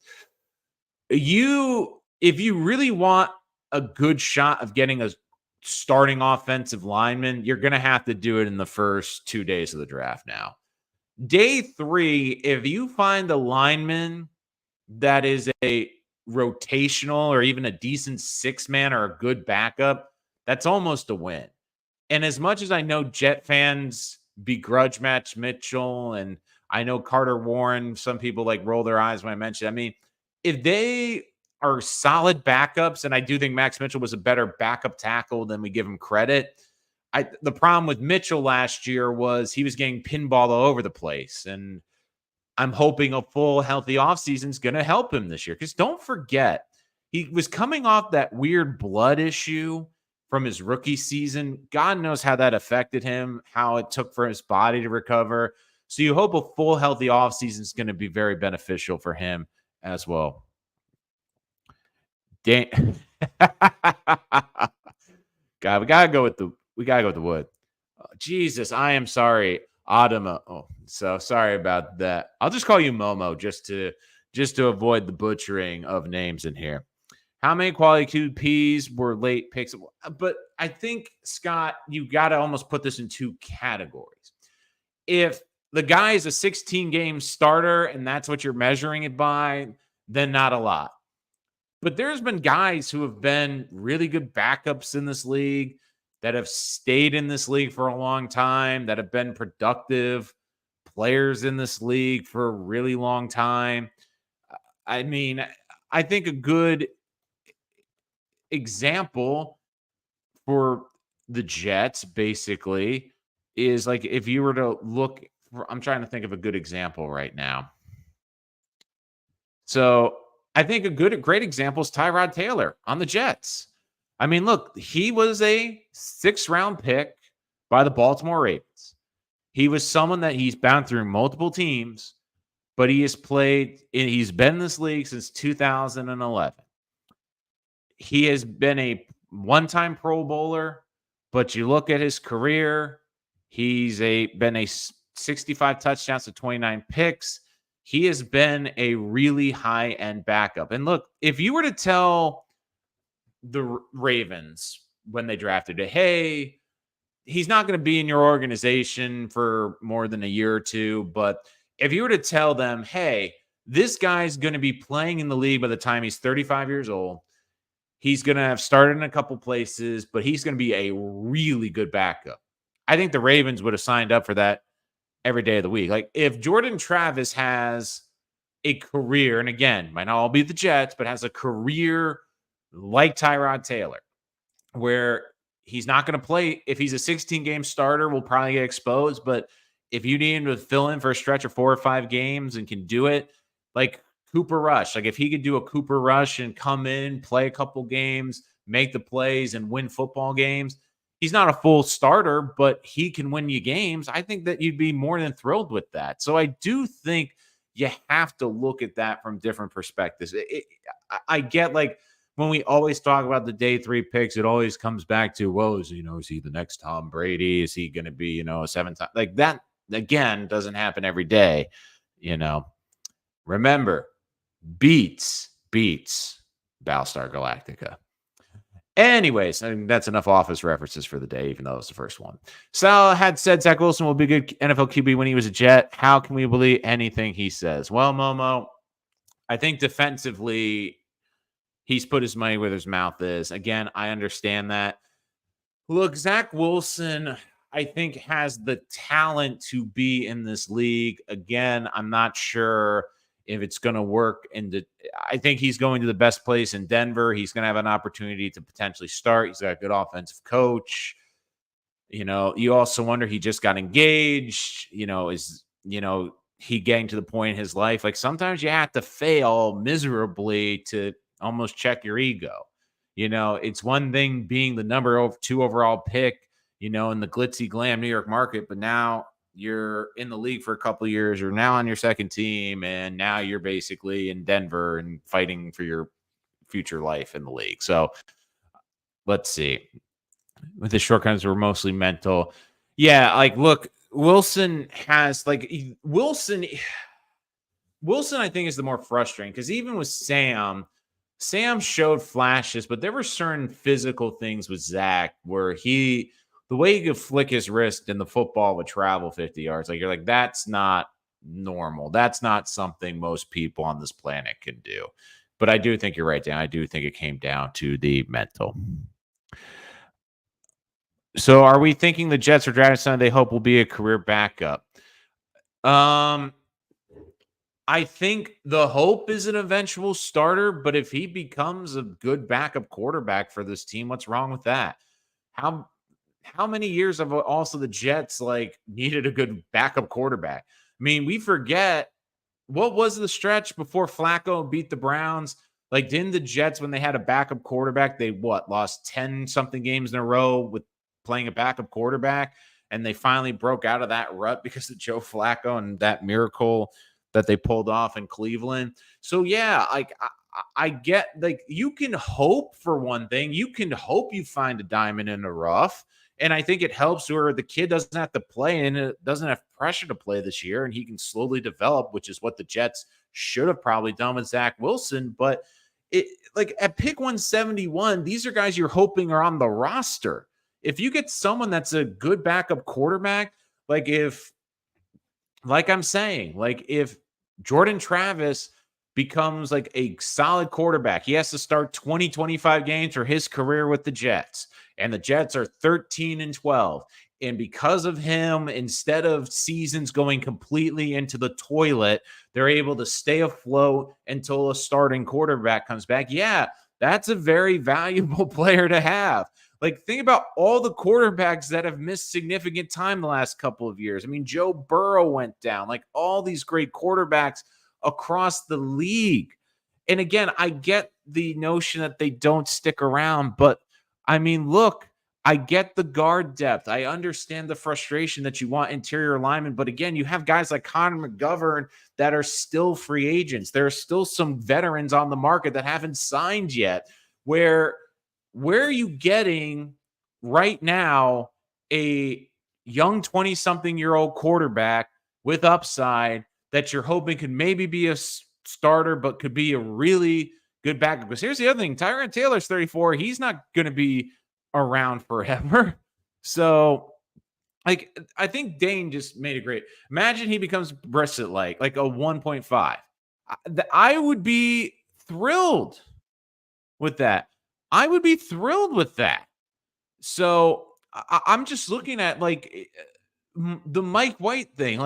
If you really want a good shot of getting a starting offensive lineman, you're going to have to do it in the first 2 days of the draft now. Day 3, if you find a lineman that is a rotational or even a decent 6-man or a good backup, that's almost a win. And as much as I know Jet fans begrudge Matt Mitchell, and I know Carter Warren, some people like roll their eyes when I mention it. I mean, if they are solid backups, and I do think Max Mitchell was a better backup tackle than we give him credit. The problem with Mitchell last year was he was getting pinball all over the place, and I'm hoping a full, healthy offseason is going to help him this year. Because don't forget, he was coming off that weird blood issue from his rookie season. God knows how that affected him, how it took for his body to recover. So you hope a full, healthy offseason is going to be very beneficial for him as well. God, we gotta go with the wood. Oh, Jesus, I am sorry, Adama. Oh, so sorry about that. I'll just call you Momo just to avoid the butchering of names in here. How many quality QPs were late picks? But I think, Scott, you got to almost put this in 2 categories. If the guy is a 16-game starter and that's what you're measuring it by, then not a lot. But there's been guys who have been really good backups in this league that have stayed in this league for a long time, that have been productive players in this league for a really long time. I mean, I think a good example for the Jets basically is like if you were to look for, I'm trying to think of a good example right now. So I think a great example is Tyrod Taylor on the Jets. I mean, look, he was a 6th-round pick by the Baltimore Ravens. He was someone that he's bounced through multiple teams, but he's been in this league since 2011. He has been a one-time Pro Bowler, but you look at his career, he's been a 65 touchdowns to 29 picks. He has been a really high-end backup. And look, if you were to tell the Ravens when they drafted it, hey, he's not going to be in your organization for more than a year or two, but if you were to tell them, hey, this guy's going to be playing in the league by the time he's 35 years old, he's going to have started in a couple places, but he's going to be a really good backup, I think the Ravens would have signed up for that every day of the week. Like if Jordan Travis has a career, and again, might not all be the Jets, but has a career like Tyrod Taylor, where he's not going to play. If he's a 16-game starter, we'll probably get exposed. But if you need him to fill in for a stretch of 4 or 5 games and can do it, like Cooper Rush, like if he could do a Cooper Rush and come in, play a couple games, make the plays and win football games, he's not a full starter, but he can win you games. I think that you'd be more than thrilled with that. So I do think you have to look at that from different perspectives. I get like, when we always talk about the day 3 picks, it always comes back to, well, is he the next Tom Brady? Is he going to be, a 7-time? Like that, again, doesn't happen every day. Remember, beats Battlestar Galactica. Anyways, that's enough Office references for the day, even though it was the first one. Sal had said Zach Wilson will be a good NFL QB when he was a Jet. How can we believe anything he says? Well, Momo, I think defensively, he's put his money where his mouth is. Again, I understand that. Look, Zach Wilson, I think, has the talent to be in this league. Again, I'm not sure if it's going to work. I think he's going to the best place in Denver. He's going to have an opportunity to potentially start. He's got a good offensive coach. You also wonder, he just got engaged. Is he getting to the point in his life? Like sometimes you have to fail miserably to almost check your ego. It's one thing being the number 2 overall pick, in the glitzy glam New York market, but now you're in the league for a couple of years. You're now on your second team, and now you're basically in Denver and fighting for your future life in the league. So let's see. With the shortcomings were mostly mental. Yeah, like look, Wilson, I think is the more frustrating because even with Sam showed flashes, but there were certain physical things with Zach where the way he could flick his wrist and the football would travel 50 yards. Like you're like, that's not normal. That's not something most people on this planet can do. But I do think you're right, Dan. I do think it came down to the mental. So are we thinking the Jets are drafting someone they hope will be a career backup? I think the hope is an eventual starter, but if he becomes a good backup quarterback for this team, what's wrong with that? How many years have also the Jets needed a good backup quarterback? I mean, we forget what was the stretch before Flacco beat the Browns? Like, didn't the Jets, when they had a backup quarterback, they lost 10 something games in a row with playing a backup quarterback, and they finally broke out of that rut because of Joe Flacco and that miracle that they pulled off in Cleveland. So yeah, I get, you can hope for one thing. You can hope you find a diamond in the rough. And I think it helps where the kid doesn't have to play and it doesn't have pressure to play this year, and he can slowly develop, which is what the Jets should have probably done with Zach Wilson. But at pick 171, these are guys you're hoping are on the roster. If you get someone that's a good backup quarterback, if Jordan Travis becomes a solid quarterback, he has to start 20, 25 games for his career with the Jets. And the Jets are 13-12. And because of him, instead of seasons going completely into the toilet, they're able to stay afloat until a starting quarterback comes back. Yeah, that's a very valuable player to have. Think about all the quarterbacks that have missed significant time the last couple of years. I mean, Joe Burrow went down, all these great quarterbacks across the league. And again, I get the notion that they don't stick around, but I mean, look, I get the guard depth. I understand the frustration that you want interior linemen, but again, you have guys like Connor McGovern that are still free agents. There are still some veterans on the market that haven't signed yet. Where are you getting right now a young 20-something-year-old quarterback with upside that you're hoping could maybe be a starter, but could be a really good backup? Because here's the other thing: Tyrod Taylor's 34. He's not going to be around forever. So, like, I think Dane just made it great. Imagine he becomes Brissett like a 1.5. I would be thrilled with that. I would be thrilled with that. So I'm just looking at the Mike White thing.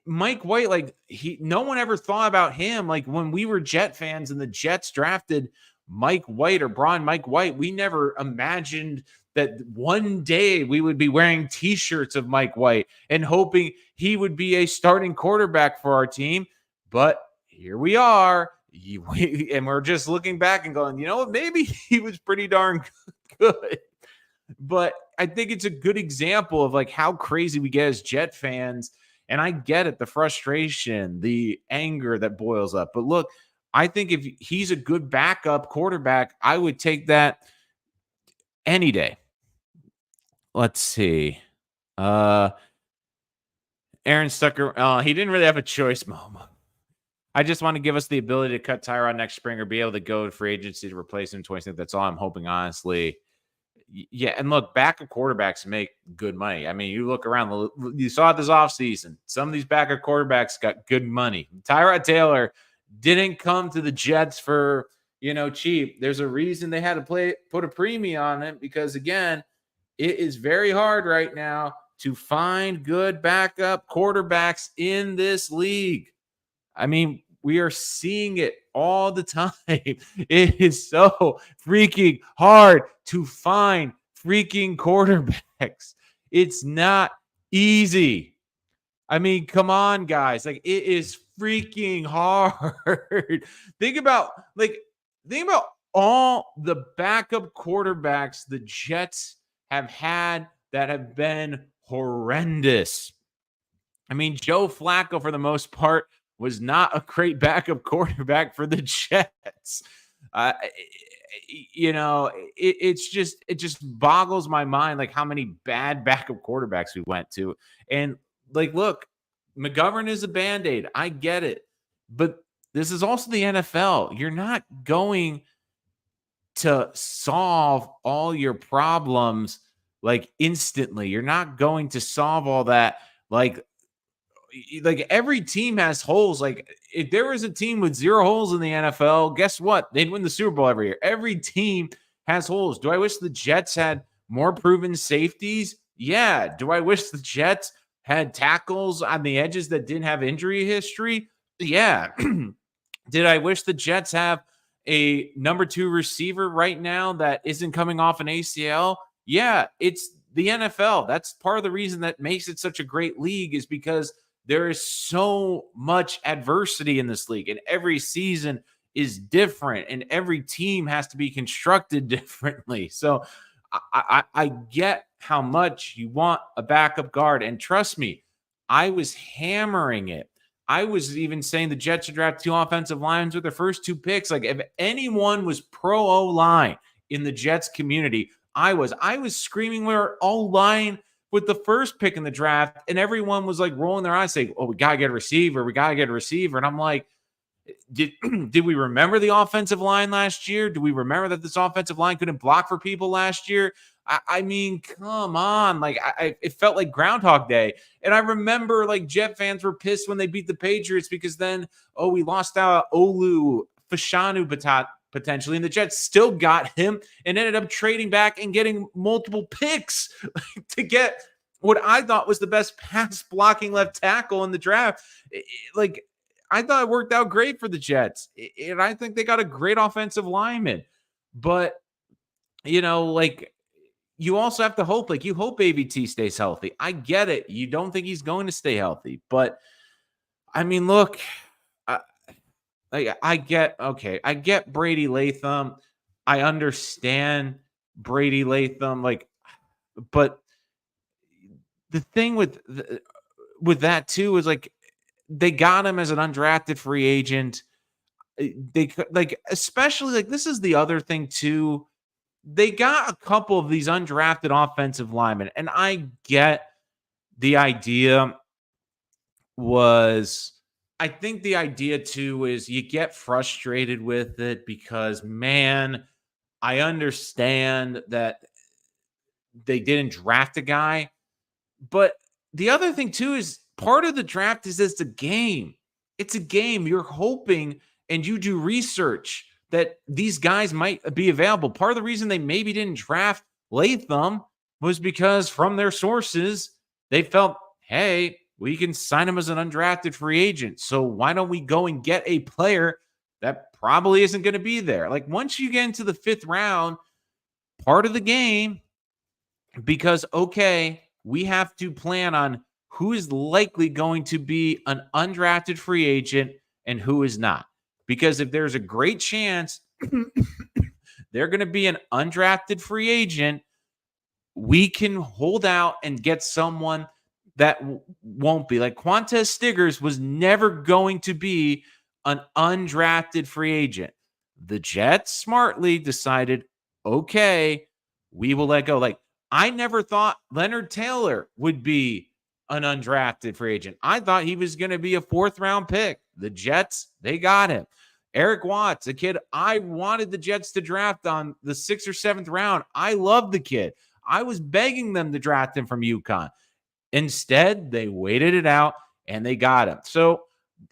Mike White, no one ever thought about him. Like when we were Jet fans and the Jets drafted Mike White or Braun Mike White, we never imagined that one day we would be wearing t-shirts of Mike White and hoping he would be a starting quarterback for our team. But here we are. And we're just looking back and going, you know what? Maybe he was pretty darn good. But I think it's a good example of like how crazy we get as Jet fans. And I get it, the frustration, the anger that boils up. But look, I think if he's a good backup quarterback, I would take that any day. Let's see. Aaron Stucker, he didn't really have a choice, Momo. I just want to give us the ability to cut Tyrod next spring or be able to go to free agency to replace him in 20. That's all I'm hoping, honestly. Yeah, and look, backup quarterbacks make good money. I mean, you look around, you saw it this offseason. Some of these backup quarterbacks got good money. Tyrod Taylor didn't come to the Jets for, cheap. There's a reason they had to put a premium on it because, again, it is very hard right now to find good backup quarterbacks in this league. I mean, we are seeing it all the time. It is so freaking hard to find freaking quarterbacks. It's not easy. I mean, come on, guys. Like, it is freaking hard. Think about all the backup quarterbacks the Jets have had that have been horrendous. I mean, Joe Flacco, for the most part, was not a great backup quarterback for the Jets. It just boggles my mind like how many bad backup quarterbacks we went to. And look, McGovern is a Band-Aid. I get it. But this is also the NFL. You're not going to solve all your problems instantly. You're not going to solve all that like every team has holes. Like if there was a team with 0 holes in the NFL, guess what? They'd win the Super Bowl every year. Every team has holes. Do I wish the Jets had more proven safeties? Yeah. Do I wish the Jets had tackles on the edges that didn't have injury history? Yeah. Did I wish the Jets have a number 2 receiver right now that isn't coming off an ACL? Yeah. It's the NFL. That's part of the reason that makes it such a great league is because there is so much adversity in this league, and every season is different, and every team has to be constructed differently. So I get how much you want a backup guard, and trust me, I was hammering it. I was even saying the Jets should draft 2 offensive linemen with their first 2 picks. Like if anyone was pro O-line in the Jets community, I was screaming we're O-line with the first pick in the draft, and everyone was like rolling their eyes saying, oh, we got to get a receiver. We got to get a receiver. And I'm like, did we remember the offensive line last year? Do we remember that this offensive line couldn't block for people last year? I mean, come on. It felt like Groundhog Day. And I remember Jet fans were pissed when they beat the Patriots because then, we lost out Olu Fashanu potentially, and the Jets still got him and ended up trading back and getting multiple picks to get what I thought was the best pass blocking left tackle in the draft. I thought it worked out great for the Jets, and I think they got a great offensive lineman. But you also have to hope, you hope AVT stays healthy. I get it. You don't think he's going to stay healthy, but I mean, look, I get Brady Latham. I understand Brady Latham, like, but the thing with that too is like they got him as an undrafted free agent. Like, especially like this is the other thing too. They got a couple of these undrafted offensive linemen, and I get the idea was I think the idea too is you get frustrated with it because, man, I understand that they didn't draft a guy, but the other thing too is part of the draft is it's a game. It's a game. You're hoping and you do research that these guys might be available. Part of the reason they maybe didn't draft Latham was because from their sources, they felt, hey, we can sign him as an undrafted free agent. So why don't we go and get a player that probably isn't going to be there? Like once you get into the 5th round, part of the game, because, okay, we have to plan on who is likely going to be an undrafted free agent and who is not. Because if there's a great chance they're going to be an undrafted free agent, we can hold out and get someone that won't be. Like Quantez Stiggers was never going to be an undrafted free agent. The Jets smartly decided, okay, we will let go. Like I never thought Leonard Taylor would be an undrafted free agent. I thought he was going to be a 4th round pick. The Jets, they got him. Eric Watts, a kid I wanted the Jets to draft on the 6th or 7th round. I love the kid. I was begging them to draft him from UConn. Instead, they waited it out and they got him. So,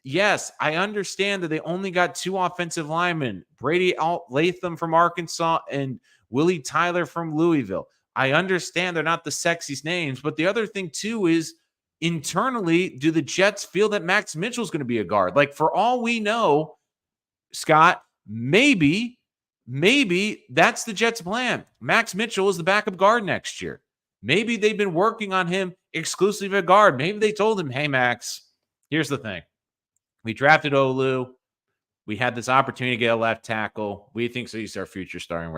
yes, I understand that they only got 2 offensive linemen, Brady Latham from Arkansas and Willie Tyler from Louisville. I understand they're not the sexiest names, but the other thing too is internally, do the Jets feel that Max Mitchell is going to be a guard? Like for all we know, Scott, maybe that's the Jets' plan. Max Mitchell is the backup guard next year. Maybe they've been working on him exclusively a guard. Maybe they told him, hey, Max, here's the thing. We drafted Olu. We had this opportunity to get a left tackle. We think he's our future starting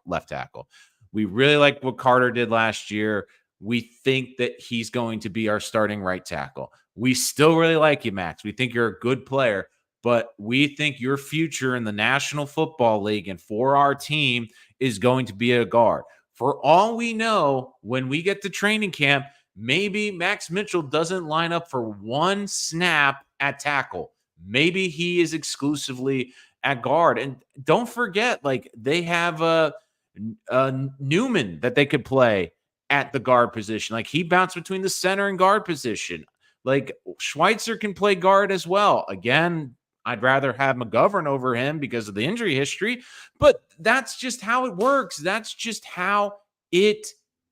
left tackle. We really like what Carter did last year. We think that he's going to be our starting right tackle. We still really like you, Max. We think you're a good player, but we think your future in the National Football League and for our team is going to be a guard. For all we know, when we get to training camp, maybe Max Mitchell doesn't line up for one snap at tackle. Maybe he is exclusively at guard. And don't forget, like they have Newman that they could play at the guard position. Like he bounced between the center and guard position. Like Schweitzer can play guard as well. Again, I'd rather have McGovern over him because of the injury history, but that's just how it works. That's just how it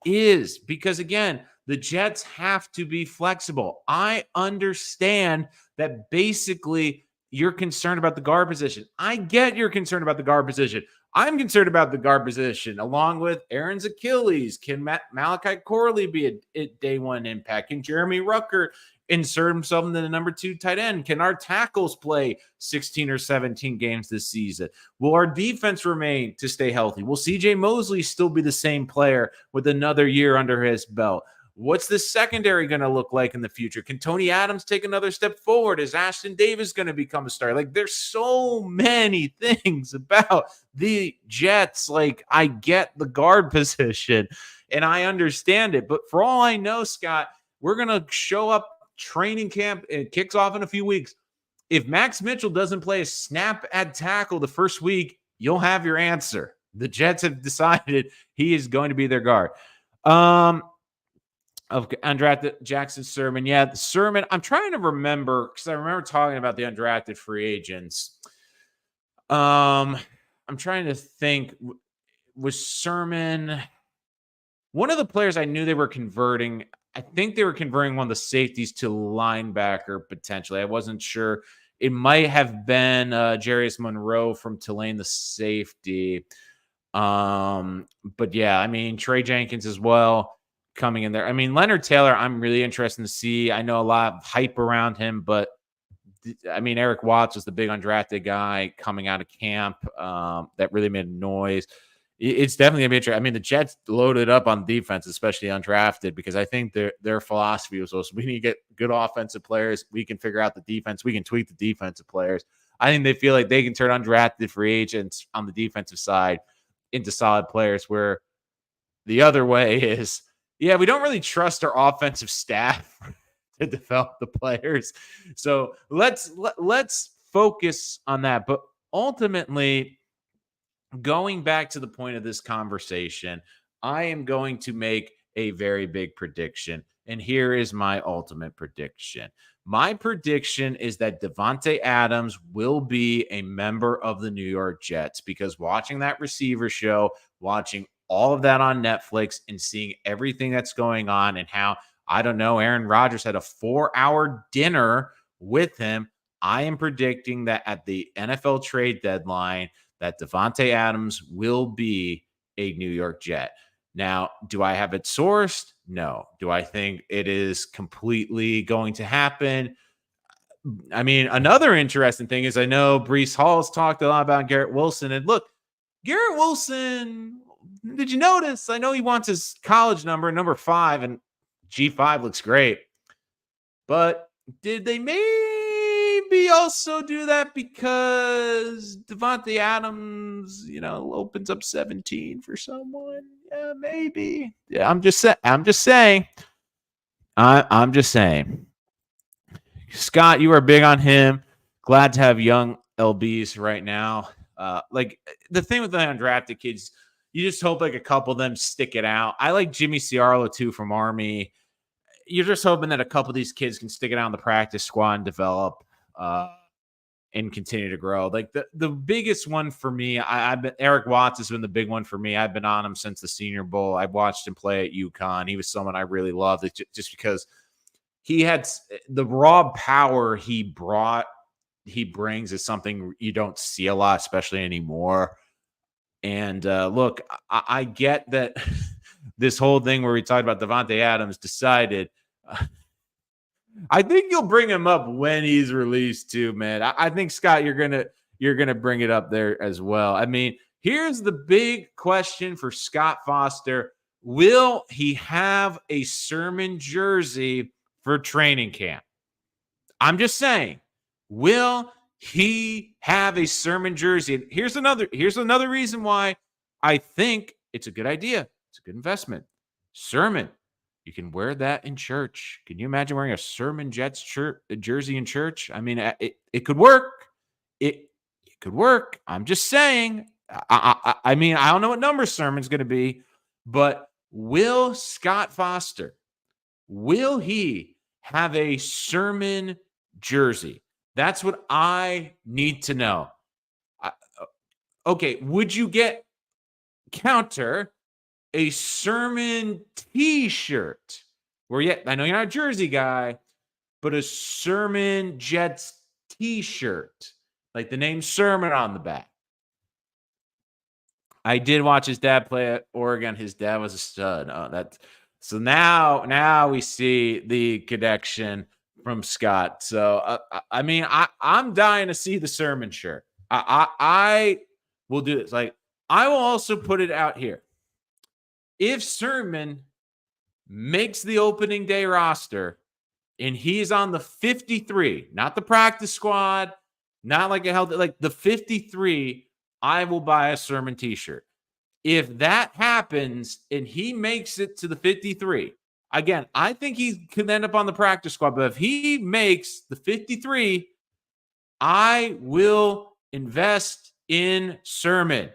is. Because again, the Jets have to be flexible. I understand that basically you're concerned about the guard position. I get you're concerned about the guard position. I'm concerned about the guard position along with Aaron's Achilles. Can Malachi Corley be a day one impact? Can Jeremy Rucker insert himself into the number 2 tight end? Can our tackles play 16 or 17 games this season? Will our defense remain to stay healthy? Will CJ Mosley still be the same player with another year under his belt? What's the secondary going to look like in the future? Can Tony Adams take another step forward? Is Ashton Davis going to become a star? Like there's so many things about the Jets. Like I get the guard position and I understand it, but for all I know, Scott, we're going to show up training camp. It kicks off in a few weeks. If Max Mitchell doesn't play a snap at tackle the first week, you'll have your answer. The Jets have decided he is going to be their guard. Okay, undrafted Jackson Sermon. Yeah, the Sermon. I'm trying to remember because I remember talking about the undrafted free agents. I'm trying to think. Was Sermon one of the players I knew they were converting? I think they were converting one of the safeties to linebacker potentially. I wasn't sure. It might have been Jarius Monroe from Tulane, the safety. But yeah, I mean Trey Jenkins as well coming in there. I mean, Leonard Taylor, I'm really interested to see. I know a lot of hype around him, but I mean, Eric Watts was the big undrafted guy coming out of camp that really made noise. It's definitely gonna be interesting. I mean, the Jets loaded up on defense, especially undrafted, because I think their philosophy was also we need to get good offensive players. We can figure out the defense. We can tweak the defensive players. I think they feel like they can turn undrafted free agents on the defensive side into solid players. Where the other way is, yeah, we don't really trust our offensive staff to develop the players. So let's focus on that. But ultimately, going back to the point of this conversation, I am going to make a very big prediction. And here is my ultimate prediction. My prediction is that Davante Adams will be a member of the New York Jets, because watching that receiver show, watching all of that on Netflix and seeing everything that's going on, and how, I don't know, Aaron Rodgers had a 4-hour dinner with him. I am predicting that at the NFL trade deadline, that Davante Adams will be a New York Jet. Now, do I have it sourced? No. Do I think it is completely going to happen? I mean, another interesting thing is I know Breece Hall's talked a lot about Garrett Wilson. And look, Garrett Wilson, did you notice? I know he wants his college number 5, and G5 looks great. But did they maybe also do that because Davante Adams, opens up 17 for someone? Yeah, maybe. Yeah, I'm just saying. I'm just saying. Scott, you are big on him. Glad to have young LBs right now. Like the thing with the undrafted kids, you just hope like a couple of them stick it out. I like Jimmy Ciarlo too from Army. You're just hoping that a couple of these kids can stick it out on the practice squad and develop and continue to grow. Like the biggest one for me, I've been Eric Watts has been the big one for me. I've been on him since the Senior Bowl. I watched him play at UConn. He was someone I really loved, just because he had the raw power he brings is something you don't see a lot, especially anymore. And look, I get that this whole thing where we talked about Davante Adams decided. I think you'll bring him up when he's released too, man. I think, Scott, you're gonna bring it up there as well. I mean, here's the big question for Scott Foster: will he have a Sermon jersey for training camp? I'm just saying, will he have a Sermon jersey? And here's another reason why I think it's a good idea. It's a good investment. Sermon. You can wear that in church. Can you imagine wearing a Sermon Jets jersey in church? I mean, it could work. It could work. I'm just saying. I mean, I don't know what number Sermon's going to be, but will Scott Foster, will he have a Sermon jersey? That's what I need to know. Okay, would you get counter a Sermon t-shirt? I know you're not a jersey guy, but a Sermon Jets t-shirt, like the name Sermon on the back. I did watch his dad play at Oregon. His dad was a stud. So now we see the connection from Scott. So I mean, I'm dying to see the Sermon shirt. I will do this. Like, I will also put it out here. If Sermon makes the opening day roster and he's on the 53, not the practice squad, not like the 53, I will buy a Sermon t-shirt. If that happens and he makes it to the 53, again, I think he could end up on the practice squad, but if he makes the 53, I will invest in Sermon.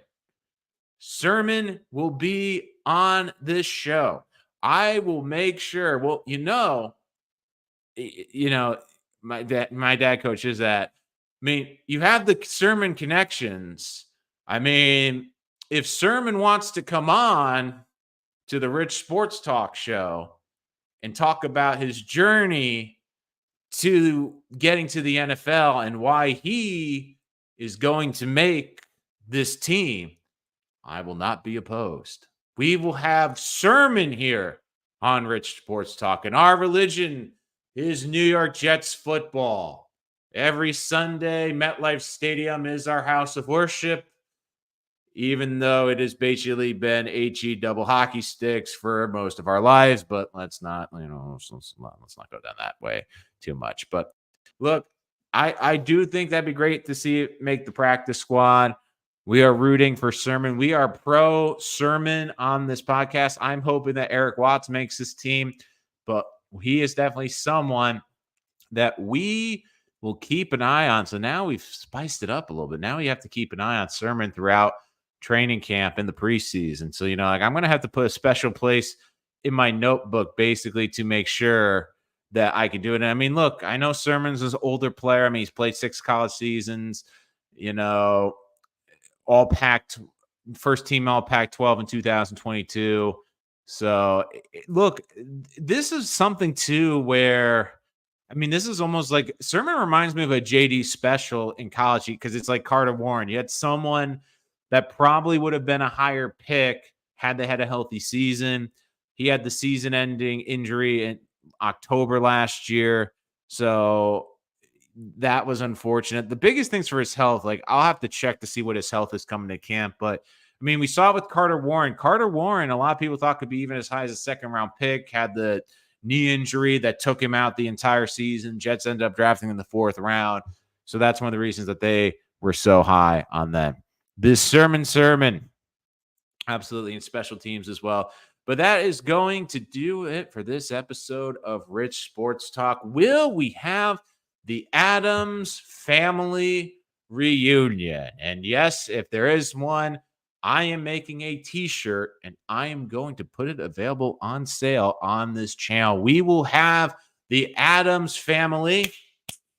Sermon will be on this show. I will make sure. Well, my dad coaches that. I mean, you have the Sermon connections. I mean, if Sermon wants to come on to the Rich Sports Talk show and talk about his journey to getting to the NFL and why he is going to make this team, I will not be opposed. We will have Sermon here on Rich Sports Talk, and our religion is New York Jets football. Every Sunday, MetLife Stadium is our house of worship. even though it has basically been HE double hockey sticks for most of our lives. But let's not, let's not go down that way too much. But look, I do think that'd be great to see it make the practice squad. We are rooting for Sermon. We are pro Sermon on this podcast. I'm hoping that Eric Watts makes this team, but he is definitely someone that we will keep an eye on. So now we've spiced it up a little bit. Now we have to keep an eye on Sermon throughout training camp in the preseason. So, I'm going to have to put a special place in my notebook basically to make sure that I can do it. And I mean, look, I know Sermon's an older player. I mean, he's played 6 college seasons, all packed, first team all Pac 12 in 2022. So look, this is something too where, I mean, this is almost like Sermon reminds me of a JD special in college because it's like Carter Warren. You had someone that probably would have been a higher pick had they had a healthy season. He had the season ending injury in October last year. So that was unfortunate. The biggest things for his health, like I'll have to check to see what his health is coming to camp. But I mean, we saw it with Carter Warren. Carter Warren, a lot of people thought could be even as high as a 2nd-round pick, had the knee injury that took him out the entire season. Jets ended up drafting in the 4th round. So that's one of the reasons that they were so high on them. This Sermon, absolutely, in special teams as well. But that is going to do it for this episode of Rich Sports Talk. Will we have the Adams family reunion? And yes, if there is one, I am making a t-shirt and I am going to put it available on sale on this channel. We will have the Adams family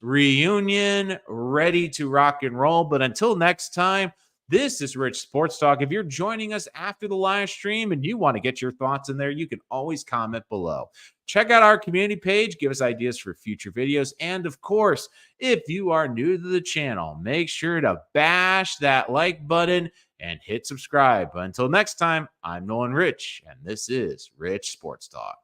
reunion ready to rock and roll. But until next time, this is Rich Sports Talk. If you're joining us after the live stream and you want to get your thoughts in there, you can always comment below. Check out our community page. Give us ideas for future videos. And of course, if you are new to the channel, make sure to bash that like button and hit subscribe. But until next time, I'm Nolan Rich, and this is Rich Sports Talk.